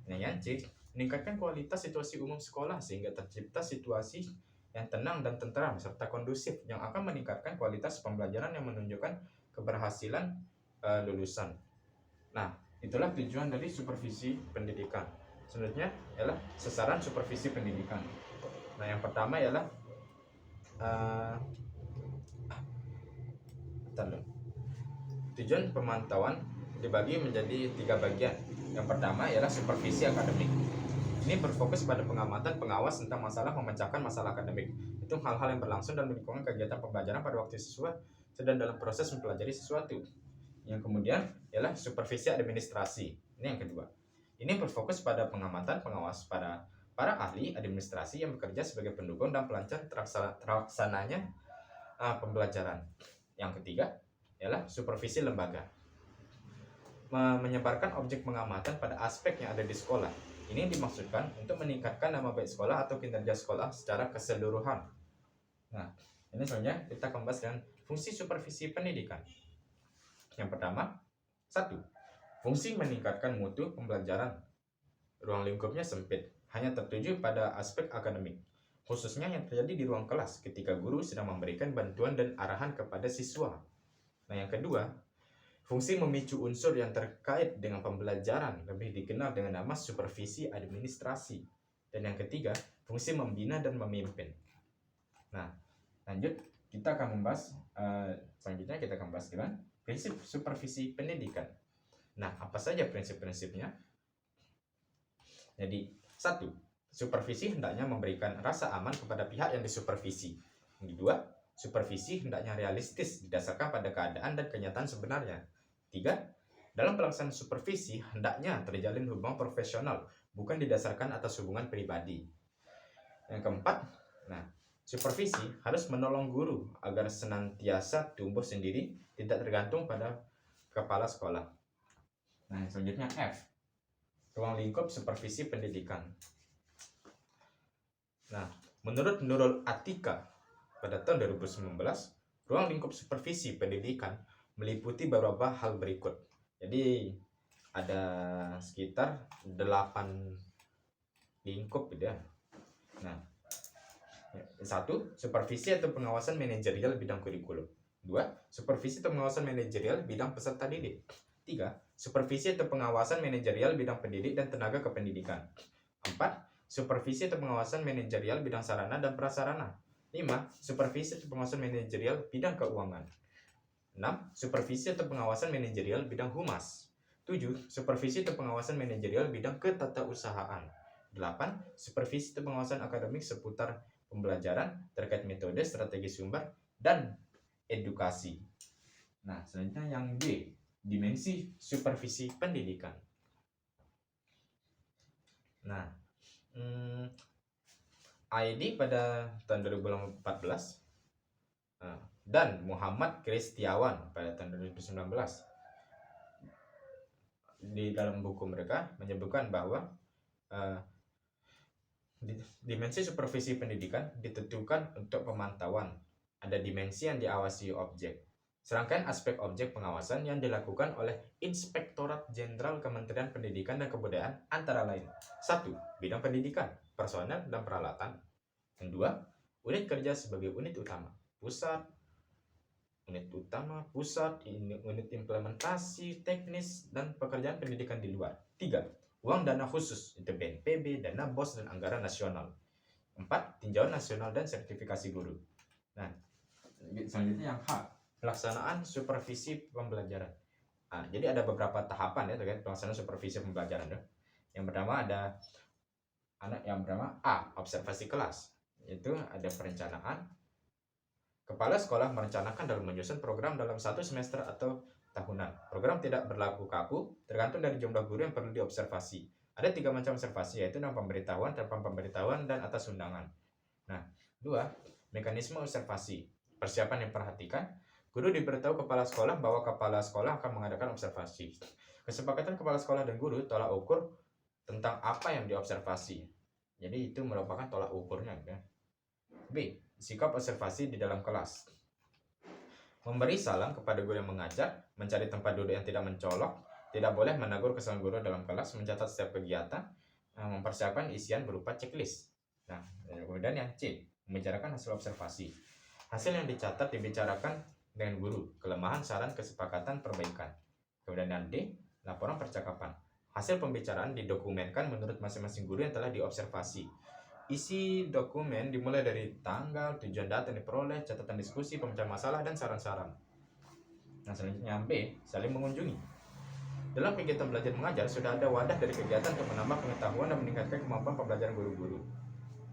Nah, yang C, meningkatkan kualitas situasi umum sekolah sehingga tercipta situasi yang tenang dan tentram serta kondusif yang akan meningkatkan kualitas pembelajaran yang menunjukkan keberhasilan lulusan. Nah, itulah tujuan dari supervisi pendidikan. Selanjutnya ialah sasaran supervisi pendidikan. Nah, yang pertama ialah tujuan pemantauan dibagi menjadi 3 bagian. Yang pertama ialah supervisi akademik. Ini berfokus pada pengamatan pengawas tentang memecahkan masalah akademik. Itu hal-hal yang berlangsung dan mendukung kegiatan pembelajaran pada waktu siswa sedang dalam proses mempelajari sesuatu. Yang kemudian ialah supervisi administrasi. Ini yang kedua. Ini berfokus pada pengamatan pengawas pada para ahli administrasi yang bekerja sebagai pendukung dan pelancar terlaksananya pembelajaran. Yang ketiga ialah supervisi lembaga. Menyebarkan objek pengamatan pada aspek yang ada di sekolah. Ini dimaksudkan untuk meningkatkan nama baik sekolah atau kinerja sekolah secara keseluruhan. Nah, ini selanjutnya kita akan bahas dengan fungsi supervisi pendidikan. Yang pertama, 1. Fungsi meningkatkan mutu pembelajaran. Ruang lingkupnya sempit, hanya tertuju pada aspek akademik, khususnya yang terjadi di ruang kelas ketika guru sedang memberikan bantuan dan arahan kepada siswa. Nah, yang kedua, fungsi memicu unsur yang terkait dengan pembelajaran lebih dikenal dengan nama supervisi administrasi. Dan yang ketiga, fungsi membina dan memimpin. Nah, lanjut kita akan membahas selanjutnya kita akan bahas dengan prinsip supervisi pendidikan. Nah, apa saja prinsip-prinsipnya? Jadi, 1. Supervisi hendaknya memberikan rasa aman kepada pihak yang disupervisi. Yang kedua, supervisi hendaknya realistis didasarkan pada keadaan dan kenyataan sebenarnya. 3. Dalam pelaksanaan supervisi, hendaknya terjalin hubungan profesional, bukan didasarkan atas hubungan pribadi. Yang keempat, supervisi harus menolong guru agar senantiasa tumbuh sendiri, tidak tergantung pada kepala sekolah. Nah, selanjutnya F. Ruang lingkup supervisi pendidikan. Nah, menurut Nurul Atika pada tahun 2019, ruang lingkup supervisi pendidikan meliputi beberapa hal berikut. Jadi ada sekitar 8 lingkup ya. Nah, 1. Supervisi atau pengawasan manajerial bidang kurikulum. 2. Supervisi atau pengawasan manajerial bidang peserta didik. 3. Supervisi atau pengawasan manajerial bidang pendidik dan tenaga kependidikan. 4. Supervisi atau pengawasan manajerial bidang sarana dan prasarana. 5. Supervisi atau pengawasan manajerial bidang keuangan. 6. Supervisi atau pengawasan manajerial bidang humas. 7. Supervisi atau pengawasan manajerial bidang ketatausahaan. 8. Supervisi atau pengawasan akademik seputar pembelajaran terkait metode, strategi sumber, dan edukasi. Nah, selanjutnya yang D, dimensi supervisi pendidikan. Nah, ID pada tahun 2014 dan Muhammad Kristiawan pada tahun 2019 di dalam buku mereka menyebutkan bahwa dimensi supervisi pendidikan ditentukan untuk pemantauan. Ada dimensi yang diawasi objek. Serangkaian aspek objek pengawasan yang dilakukan oleh Inspektorat Jenderal Kementerian Pendidikan dan Kebudayaan antara lain. 1. Bidang pendidikan, personel dan peralatan. 2. Unit kerja sebagai unit utama, pusat, unit implementasi, teknis, dan pekerjaan pendidikan di luar. 3. Uang dana khusus, itu BNPB, dana BOS, dan anggaran nasional. 4. Tinjauan nasional dan sertifikasi guru. Nah, selanjutnya yang H, pelaksanaan supervisi pembelajaran. Nah, jadi ada beberapa tahapan ya terkait pelaksanaan supervisi pembelajaran. Ya. Yang pertama A, observasi kelas. Itu ada perencanaan. Kepala sekolah merencanakan dalam menyusun program dalam 1 semester atau tahunan. Program tidak berlaku kaku, tergantung dari jumlah guru yang perlu diobservasi. Ada 3 macam observasi, yaitu dengan pemberitahuan, tanpa pemberitahuan, dan atas undangan. Nah, 2. Mekanisme observasi. Persiapan yang perhatikan. Guru diberitahu kepala sekolah bahwa kepala sekolah akan mengadakan observasi. Kesepakatan kepala sekolah dan guru tolak ukur tentang apa yang diobservasi. Jadi itu merupakan tolak ukurnya. Ya. B. Sikap observasi di dalam kelas. Memberi salam kepada guru yang mengajar, mencari tempat duduk yang tidak mencolok, tidak boleh menegur kesalahan guru dalam kelas, mencatat setiap kegiatan, mempersiapkan isian berupa checklist. Nah, kemudian yang C, membicarakan hasil observasi. Hasil yang dicatat dibicarakan dengan guru, kelemahan, saran, kesepakatan, perbaikan. Kemudian yang D, laporan percakapan. Hasil pembicaraan didokumenkan menurut masing-masing guru yang telah diobservasi. Isi dokumen dimulai dari tanggal, tujuan data yang diperoleh, catatan diskusi, pemecahan masalah, dan saran-saran. Nah, selanjutnya B, saling mengunjungi. Dalam kegiatan belajar mengajar, sudah ada wadah dari kegiatan untuk menambah pengetahuan dan meningkatkan kemampuan pembelajaran guru-guru.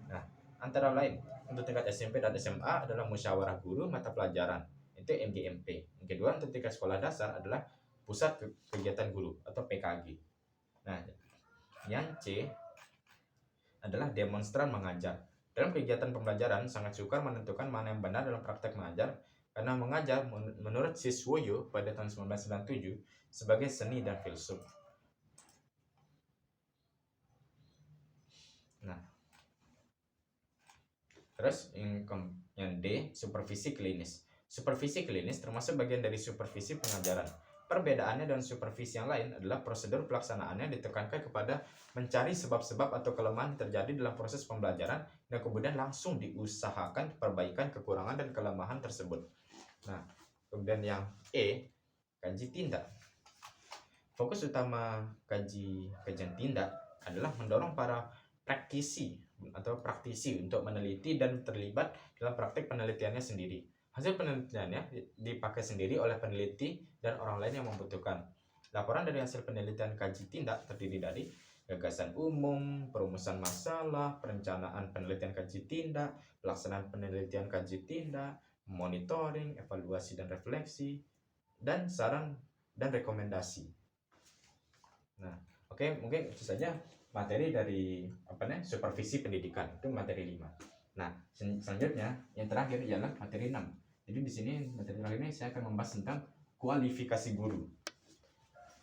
Nah, antara lain, untuk tingkat SMP dan SMA adalah musyawarah guru mata pelajaran, itu MGMP. Yang kedua, untuk tingkat sekolah dasar adalah pusat kegiatan guru atau PKG. Nah, yang C adalah demonstran mengajar. Dalam kegiatan pembelajaran, sangat sukar menentukan mana yang benar dalam praktek mengajar, karena mengajar menurut Siswoyo pada tahun 1997 sebagai seni dan filsuf. Nah, terus yang D, supervisi klinis. Supervisi klinis termasuk bagian dari supervisi pengajaran. Perbedaannya dengan supervisi yang lain adalah prosedur pelaksanaannya ditekankan kepada mencari sebab-sebab atau kelemahan yang terjadi dalam proses pembelajaran dan kemudian langsung diusahakan perbaikan kekurangan dan kelemahan tersebut. Nah, kemudian yang E, kaji tindak. Fokus utama kajian tindak adalah mendorong para praktisi untuk meneliti dan terlibat dalam praktek penelitiannya sendiri. Hasil penelitiannya dipakai sendiri oleh peneliti dan orang lain yang membutuhkan. Laporan dari hasil penelitian kaji tindak terdiri dari gagasan umum, perumusan masalah, perencanaan penelitian kaji tindak, pelaksanaan penelitian kaji tindak, monitoring, evaluasi dan refleksi, dan saran dan rekomendasi. Nah, oke, mungkin itu saja materi dari supervisi pendidikan, itu materi 5. Nah, selanjutnya yang terakhir ialah materi 6. Jadi di sini materi terakhir ini saya akan membahas tentang kualifikasi guru.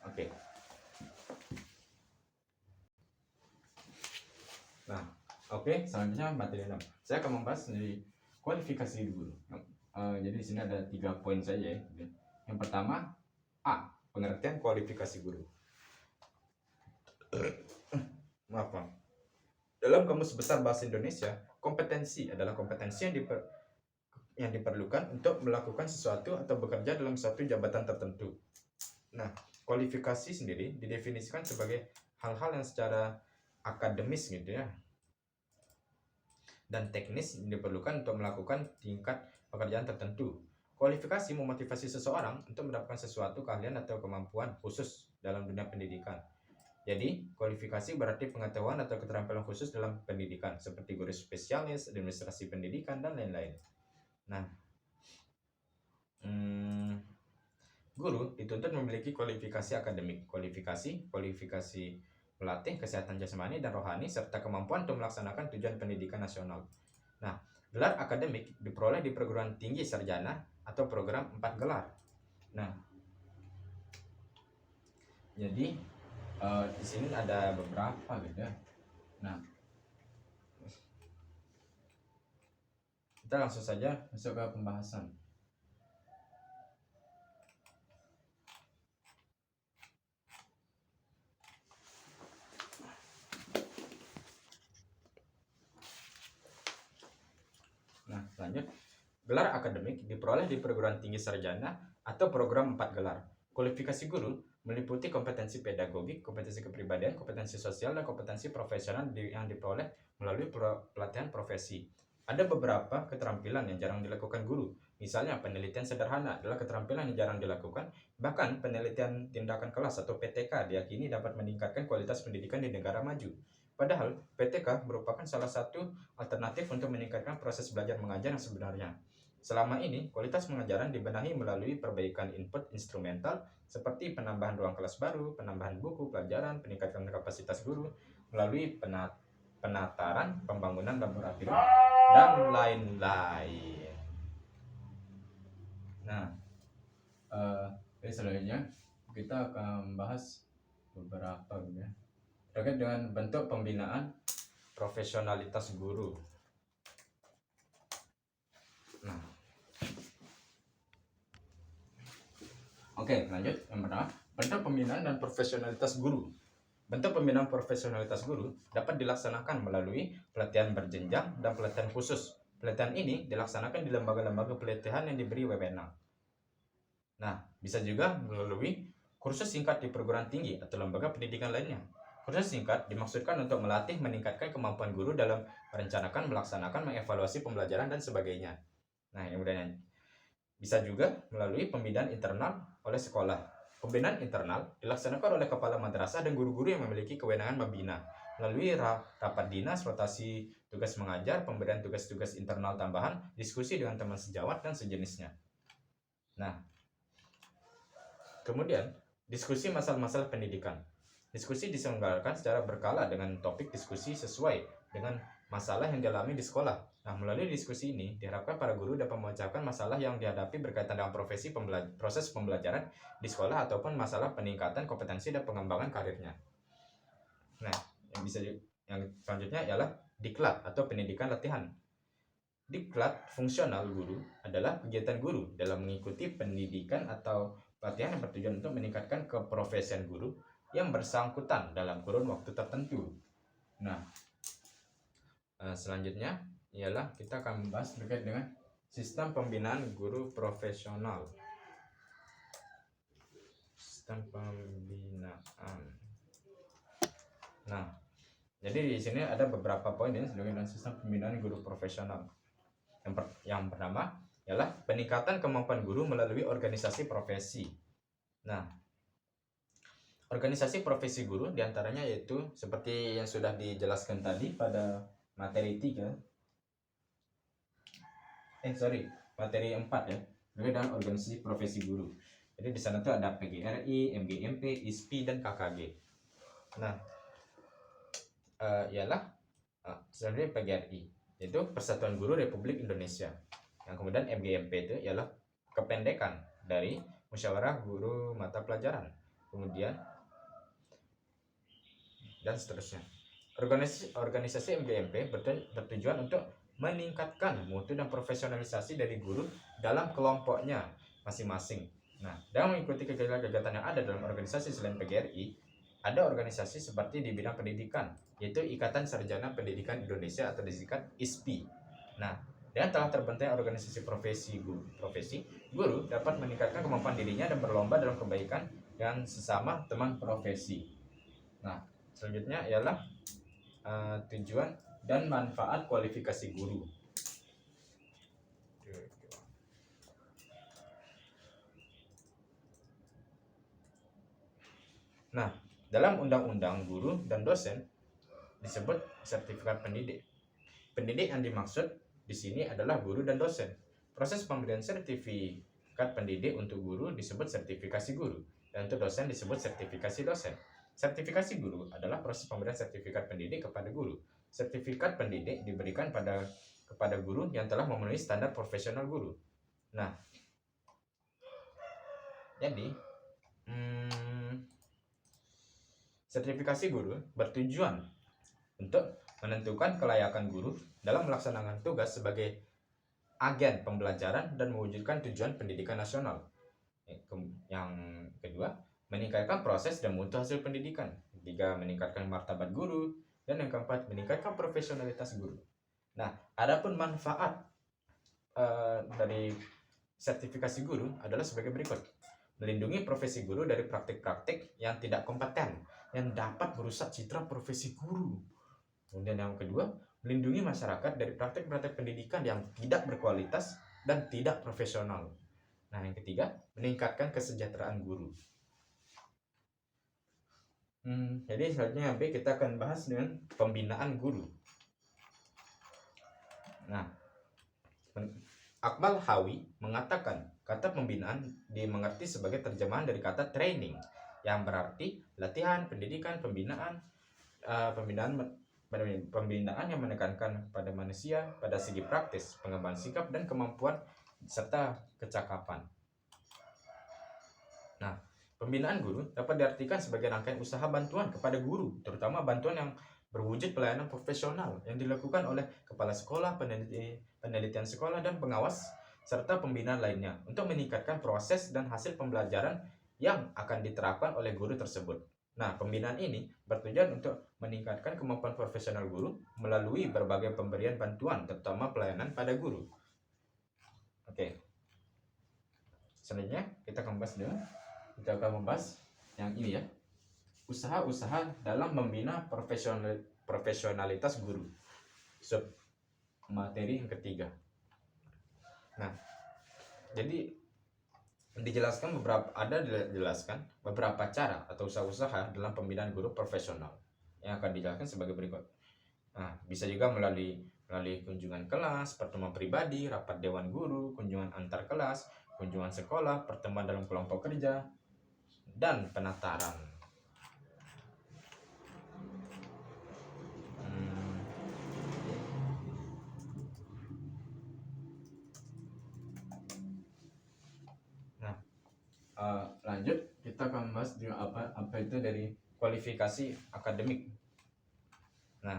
Oke. Nah, oke, selanjutnya materi 6. Saya akan membahas dari kualifikasi guru. Jadi di sini ada 3 poin saja ya. Yang pertama, A, pengertian kualifikasi guru. Maaf. Dalam Kamus Besar Bahasa Indonesia, kompetensi adalah kompetensi yang diperlukan untuk melakukan sesuatu atau bekerja dalam suatu jabatan tertentu. Nah, kualifikasi sendiri didefinisikan sebagai hal-hal yang secara akademis gitu ya dan teknis diperlukan untuk melakukan tingkat pekerjaan tertentu. Kualifikasi memotivasi seseorang untuk mendapatkan sesuatu keahlian atau kemampuan khusus dalam dunia pendidikan. Jadi, kualifikasi berarti pengetahuan atau keterampilan khusus dalam pendidikan, seperti guru spesialis, administrasi pendidikan, dan lain-lain. Nah, guru dituntut memiliki kualifikasi akademik, kualifikasi melatih kesehatan jasmani dan rohani, serta kemampuan untuk melaksanakan tujuan pendidikan nasional. Nah, gelar akademik diperoleh di perguruan tinggi sarjana atau program 4 gelar. Nah, jadi di sini ada beberapa gitu ya. Nah, kita langsung saja masuk ke pembahasan. Nah, lanjut. Gelar akademik diperoleh di perguruan tinggi sarjana atau program 4 gelar. Kualifikasi guru meliputi kompetensi pedagogik, kompetensi kepribadian, kompetensi sosial, dan kompetensi profesional yang diperoleh melalui pelatihan profesi. Ada beberapa keterampilan yang jarang dilakukan guru. Misalnya, penelitian sederhana adalah keterampilan yang jarang dilakukan. Bahkan, penelitian tindakan kelas atau PTK diyakini dapat meningkatkan kualitas pendidikan di negara maju. Padahal, PTK merupakan salah satu alternatif untuk meningkatkan proses belajar mengajar yang sebenarnya. Selama ini, kualitas pengajaran dibenahi melalui perbaikan input instrumental seperti penambahan ruang kelas baru, penambahan buku pelajaran, peningkatan kapasitas guru, melalui penataran, pembangunan laboratorium, dan lain-lain. Nah, selanjutnya kita akan membahas beberapa ya, terkait dengan bentuk pembinaan profesionalitas guru. Nah, oke, lanjut. Yang pertama, bentuk pembinaan dan profesionalitas guru. Bentuk pembinaan profesionalitas guru dapat dilaksanakan melalui pelatihan berjenjang dan pelatihan khusus. Pelatihan ini dilaksanakan di lembaga-lembaga pelatihan yang diberi wewenang. Nah, bisa juga melalui kursus singkat di perguruan tinggi atau lembaga pendidikan lainnya. Kursus singkat dimaksudkan untuk melatih meningkatkan kemampuan guru dalam merencanakan, melaksanakan, mengevaluasi pembelajaran, dan sebagainya. Nah, yang kemudian bisa juga melalui pembinaan internal oleh sekolah. Pembinaan internal dilaksanakan oleh kepala madrasah dan guru-guru yang memiliki kewenangan membina melalui rapat dinas, rotasi tugas mengajar, pemberian tugas-tugas internal tambahan, diskusi dengan teman sejawat, dan sejenisnya. Nah, kemudian diskusi masalah-masalah pendidikan. Diskusi diselenggarakan secara berkala dengan topik diskusi sesuai dengan masalah yang dialami di sekolah. Nah, melalui diskusi ini diharapkan para guru dapat memecahkan masalah yang dihadapi berkaitan dengan proses pembelajaran di sekolah ataupun masalah peningkatan kompetensi dan pengembangan karirnya. Nah, yang selanjutnya ialah diklat atau pendidikan latihan. Diklat fungsional guru adalah kegiatan guru dalam mengikuti pendidikan atau pelatihan yang bertujuan untuk meningkatkan keprofesian guru yang bersangkutan dalam kurun waktu tertentu. Nah, selanjutnya ialah kita akan membahas terkait dengan sistem pembinaan guru profesional. Sistem pembinaan. Nah, jadi di sini ada beberapa poin ya dengan sistem pembinaan guru profesional. Yang pertama ialah peningkatan kemampuan guru melalui organisasi profesi. Nah, organisasi profesi guru diantaranya yaitu seperti yang sudah dijelaskan tadi pada materi 3. Materi 4 ya, dengan organisasi profesi guru. Jadi di sana tuh ada PGRI, MGMP, ISPI, dan KKG. Nah, ialah sebenarnya PGRI, yaitu Persatuan Guru Republik Indonesia. Yang kemudian MGMP itu ialah kependekan dari Musyawarah Guru Mata Pelajaran. Kemudian dan seterusnya. Organisasi MGMP bertujuan untuk meningkatkan mutu dan profesionalisasi dari guru dalam kelompoknya masing-masing. Nah, dalam mengikuti kegiatan-kegiatan yang ada dalam organisasi selain PGRI, ada organisasi seperti di bidang pendidikan, yaitu Ikatan Sarjana Pendidikan Indonesia atau disingkat ISPI. Nah, dengan telah terbentuknya organisasi profesi guru dapat meningkatkan kemampuan dirinya dan berlomba dalam kebaikan dan sesama teman profesi. Nah, selanjutnya ialah tujuan dan manfaat kualifikasi guru. Nah, dalam Undang-Undang Guru dan Dosen disebut sertifikat pendidik. Pendidik yang dimaksud di sini adalah guru dan dosen. Proses pemberian sertifikat pendidik untuk guru disebut sertifikasi guru, dan untuk dosen disebut sertifikasi dosen. Sertifikasi guru adalah proses pemberian sertifikat pendidik kepada guru. Sertifikat pendidik diberikan kepada guru yang telah memenuhi standar profesional guru. Nah, jadi sertifikasi guru bertujuan untuk menentukan kelayakan guru dalam melaksanakan tugas sebagai agen pembelajaran dan mewujudkan tujuan pendidikan nasional. Yang kedua, meningkatkan proses dan mutu hasil pendidikan. Ketiga, meningkatkan martabat guru. Dan yang keempat, meningkatkan profesionalitas guru. Nah, adapun manfaat dari sertifikasi guru adalah sebagai berikut. Melindungi profesi guru dari praktik-praktik yang tidak kompeten, yang dapat merusak citra profesi guru. Kemudian yang kedua, melindungi masyarakat dari praktik-praktik pendidikan yang tidak berkualitas dan tidak profesional. Nah, yang ketiga, meningkatkan kesejahteraan guru. Jadi selanjutnya B kita akan bahas dengan pembinaan guru. Nah, Akmal Hawi mengatakan kata pembinaan dimengerti sebagai terjemahan dari kata training, yang berarti latihan, pendidikan, pembinaan yang menekankan pada manusia pada segi praktis, pengembangan sikap dan kemampuan serta kecakapan. Nah, pembinaan guru dapat diartikan sebagai rangkaian usaha bantuan kepada guru, terutama bantuan yang berwujud pelayanan profesional yang dilakukan oleh kepala sekolah, penelitian sekolah, dan pengawas, serta pembinaan lainnya untuk meningkatkan proses dan hasil pembelajaran yang akan diterapkan oleh guru tersebut. Nah, pembinaan ini bertujuan untuk meningkatkan kemampuan profesional guru melalui berbagai pemberian bantuan, terutama pelayanan pada guru. Oke. Selanjutnya kita akan membahas yang ini ya. Usaha-usaha dalam membina profesionalitas guru. Sub materi yang ketiga. Nah, jadi dijelaskan beberapa cara atau usaha-usaha dalam pembinaan guru profesional yang akan dijelaskan sebagai berikut. Nah, bisa juga melalui kunjungan kelas, pertemuan pribadi, rapat dewan guru, kunjungan antar kelas, kunjungan sekolah, pertemuan dalam kelompok kerja, dan penataran. Lanjut kita akan membahas apa itu dari kualifikasi akademik. Nah,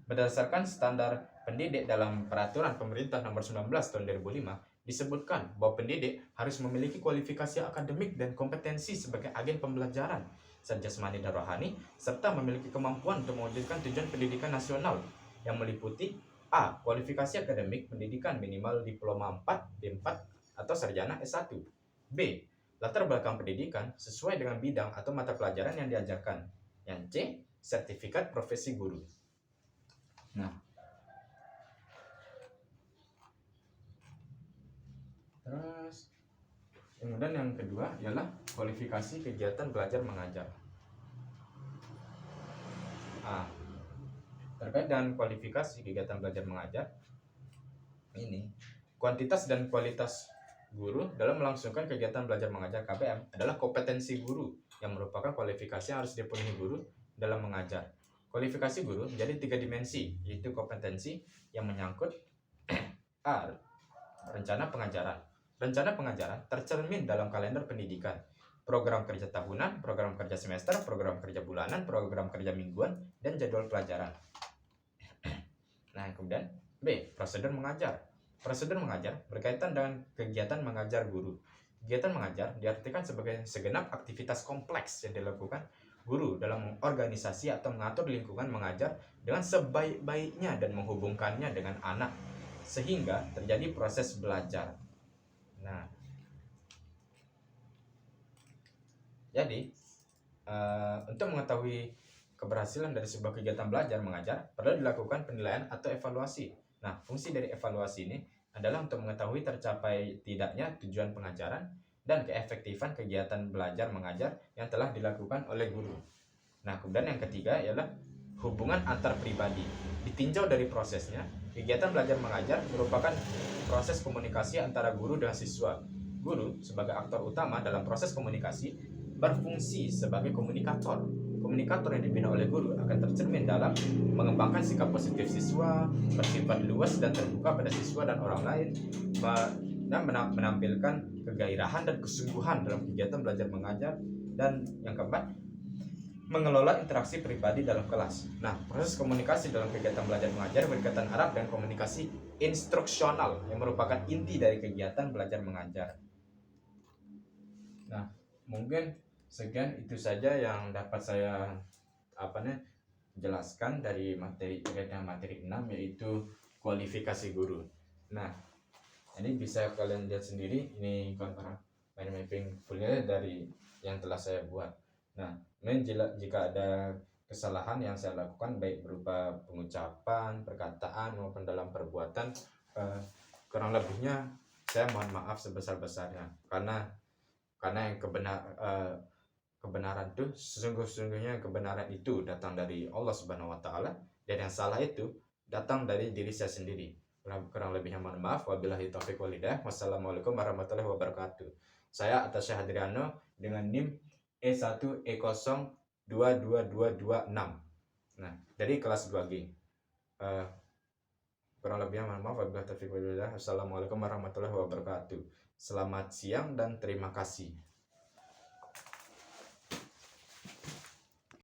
berdasarkan standar pendidik dalam peraturan pemerintah nomor 19 tahun 2005 disebutkan bahwa pendidik harus memiliki kualifikasi akademik dan kompetensi sebagai agen pembelajaran secara jasmani dan rohani, serta memiliki kemampuan untuk mewujudkan tujuan pendidikan nasional yang meliputi A. Kualifikasi akademik pendidikan minimal diploma 4, D4 atau sarjana S1. B. Latar belakang pendidikan sesuai dengan bidang atau mata pelajaran yang diajarkan. Yang C. Sertifikat profesi guru. Nah, terus kemudian yang kedua ialah kualifikasi kegiatan belajar mengajar. Terkait dengan kualifikasi kegiatan belajar mengajar ini, kuantitas dan kualitas guru dalam melangsungkan kegiatan belajar mengajar KBM adalah kompetensi guru yang merupakan kualifikasi yang harus dipenuhi guru dalam mengajar. Kualifikasi guru menjadi 3 dimensi, yaitu kompetensi yang menyangkut A. Rencana pengajaran. Rencana pengajaran tercermin dalam kalender pendidikan, program kerja tahunan, program kerja semester, program kerja bulanan, program kerja mingguan, dan jadwal pelajaran. Nah, kemudian B. Prosedur mengajar. Prosedur mengajar berkaitan dengan kegiatan mengajar guru. Kegiatan mengajar diartikan sebagai segenap aktivitas kompleks yang dilakukan guru dalam organisasi atau mengatur lingkungan mengajar dengan sebaik-baiknya dan menghubungkannya dengan anak sehingga terjadi proses belajar. Nah, Jadi, untuk mengetahui keberhasilan dari sebuah kegiatan belajar mengajar, perlu dilakukan penilaian atau evaluasi. Nah, fungsi dari evaluasi ini adalah untuk mengetahui tercapai tidaknya tujuan pengajaran dan keefektifan kegiatan belajar mengajar yang telah dilakukan oleh guru. Nah, kemudian yang ketiga ialah hubungan antar pribadi. Ditinjau dari prosesnya, kegiatan belajar mengajar merupakan proses komunikasi antara guru dan siswa. Guru sebagai aktor utama dalam proses komunikasi berfungsi sebagai komunikator. Komunikator yang dibina oleh guru akan tercermin dalam mengembangkan sikap positif siswa, bersifat luas dan terbuka pada siswa dan orang lain, dan menampilkan kegairahan dan kesungguhan dalam kegiatan belajar mengajar. Dan yang keempat, mengelola interaksi pribadi dalam kelas. Nah, proses komunikasi dalam kegiatan belajar mengajar berkaitan erat dengan komunikasi instruksional yang merupakan inti dari kegiatan belajar mengajar. Nah, mungkin sekian itu saja yang dapat saya jelaskan dari materi 6, yaitu kualifikasi guru. Nah, ini bisa kalian lihat sendiri, ini kontra mind mapping fullnya dari yang telah saya buat. Nah, jika ada kesalahan yang saya lakukan baik berupa pengucapan, perkataan maupun dalam perbuatan, kurang lebihnya saya mohon maaf sebesar-besarnya, karena yang kebenaran itu sesungguhnya kebenaran itu datang dari Allah Subhanahu wa taala, dan yang salah itu datang dari diri saya sendiri. Kurang lebihnya mohon maaf. Wabillahi taufiq wal hidayah. Wassalamualaikum warahmatullahi wabarakatuh. Saya Atasya Hadriano dengan NIM E1E0222226. Nah, dari kelas 2G. Kurang lebihnya mohon maaf. Wabillahi taufiq wal hidayah. Wassalamualaikum warahmatullahi wabarakatuh. Selamat siang dan terima kasih.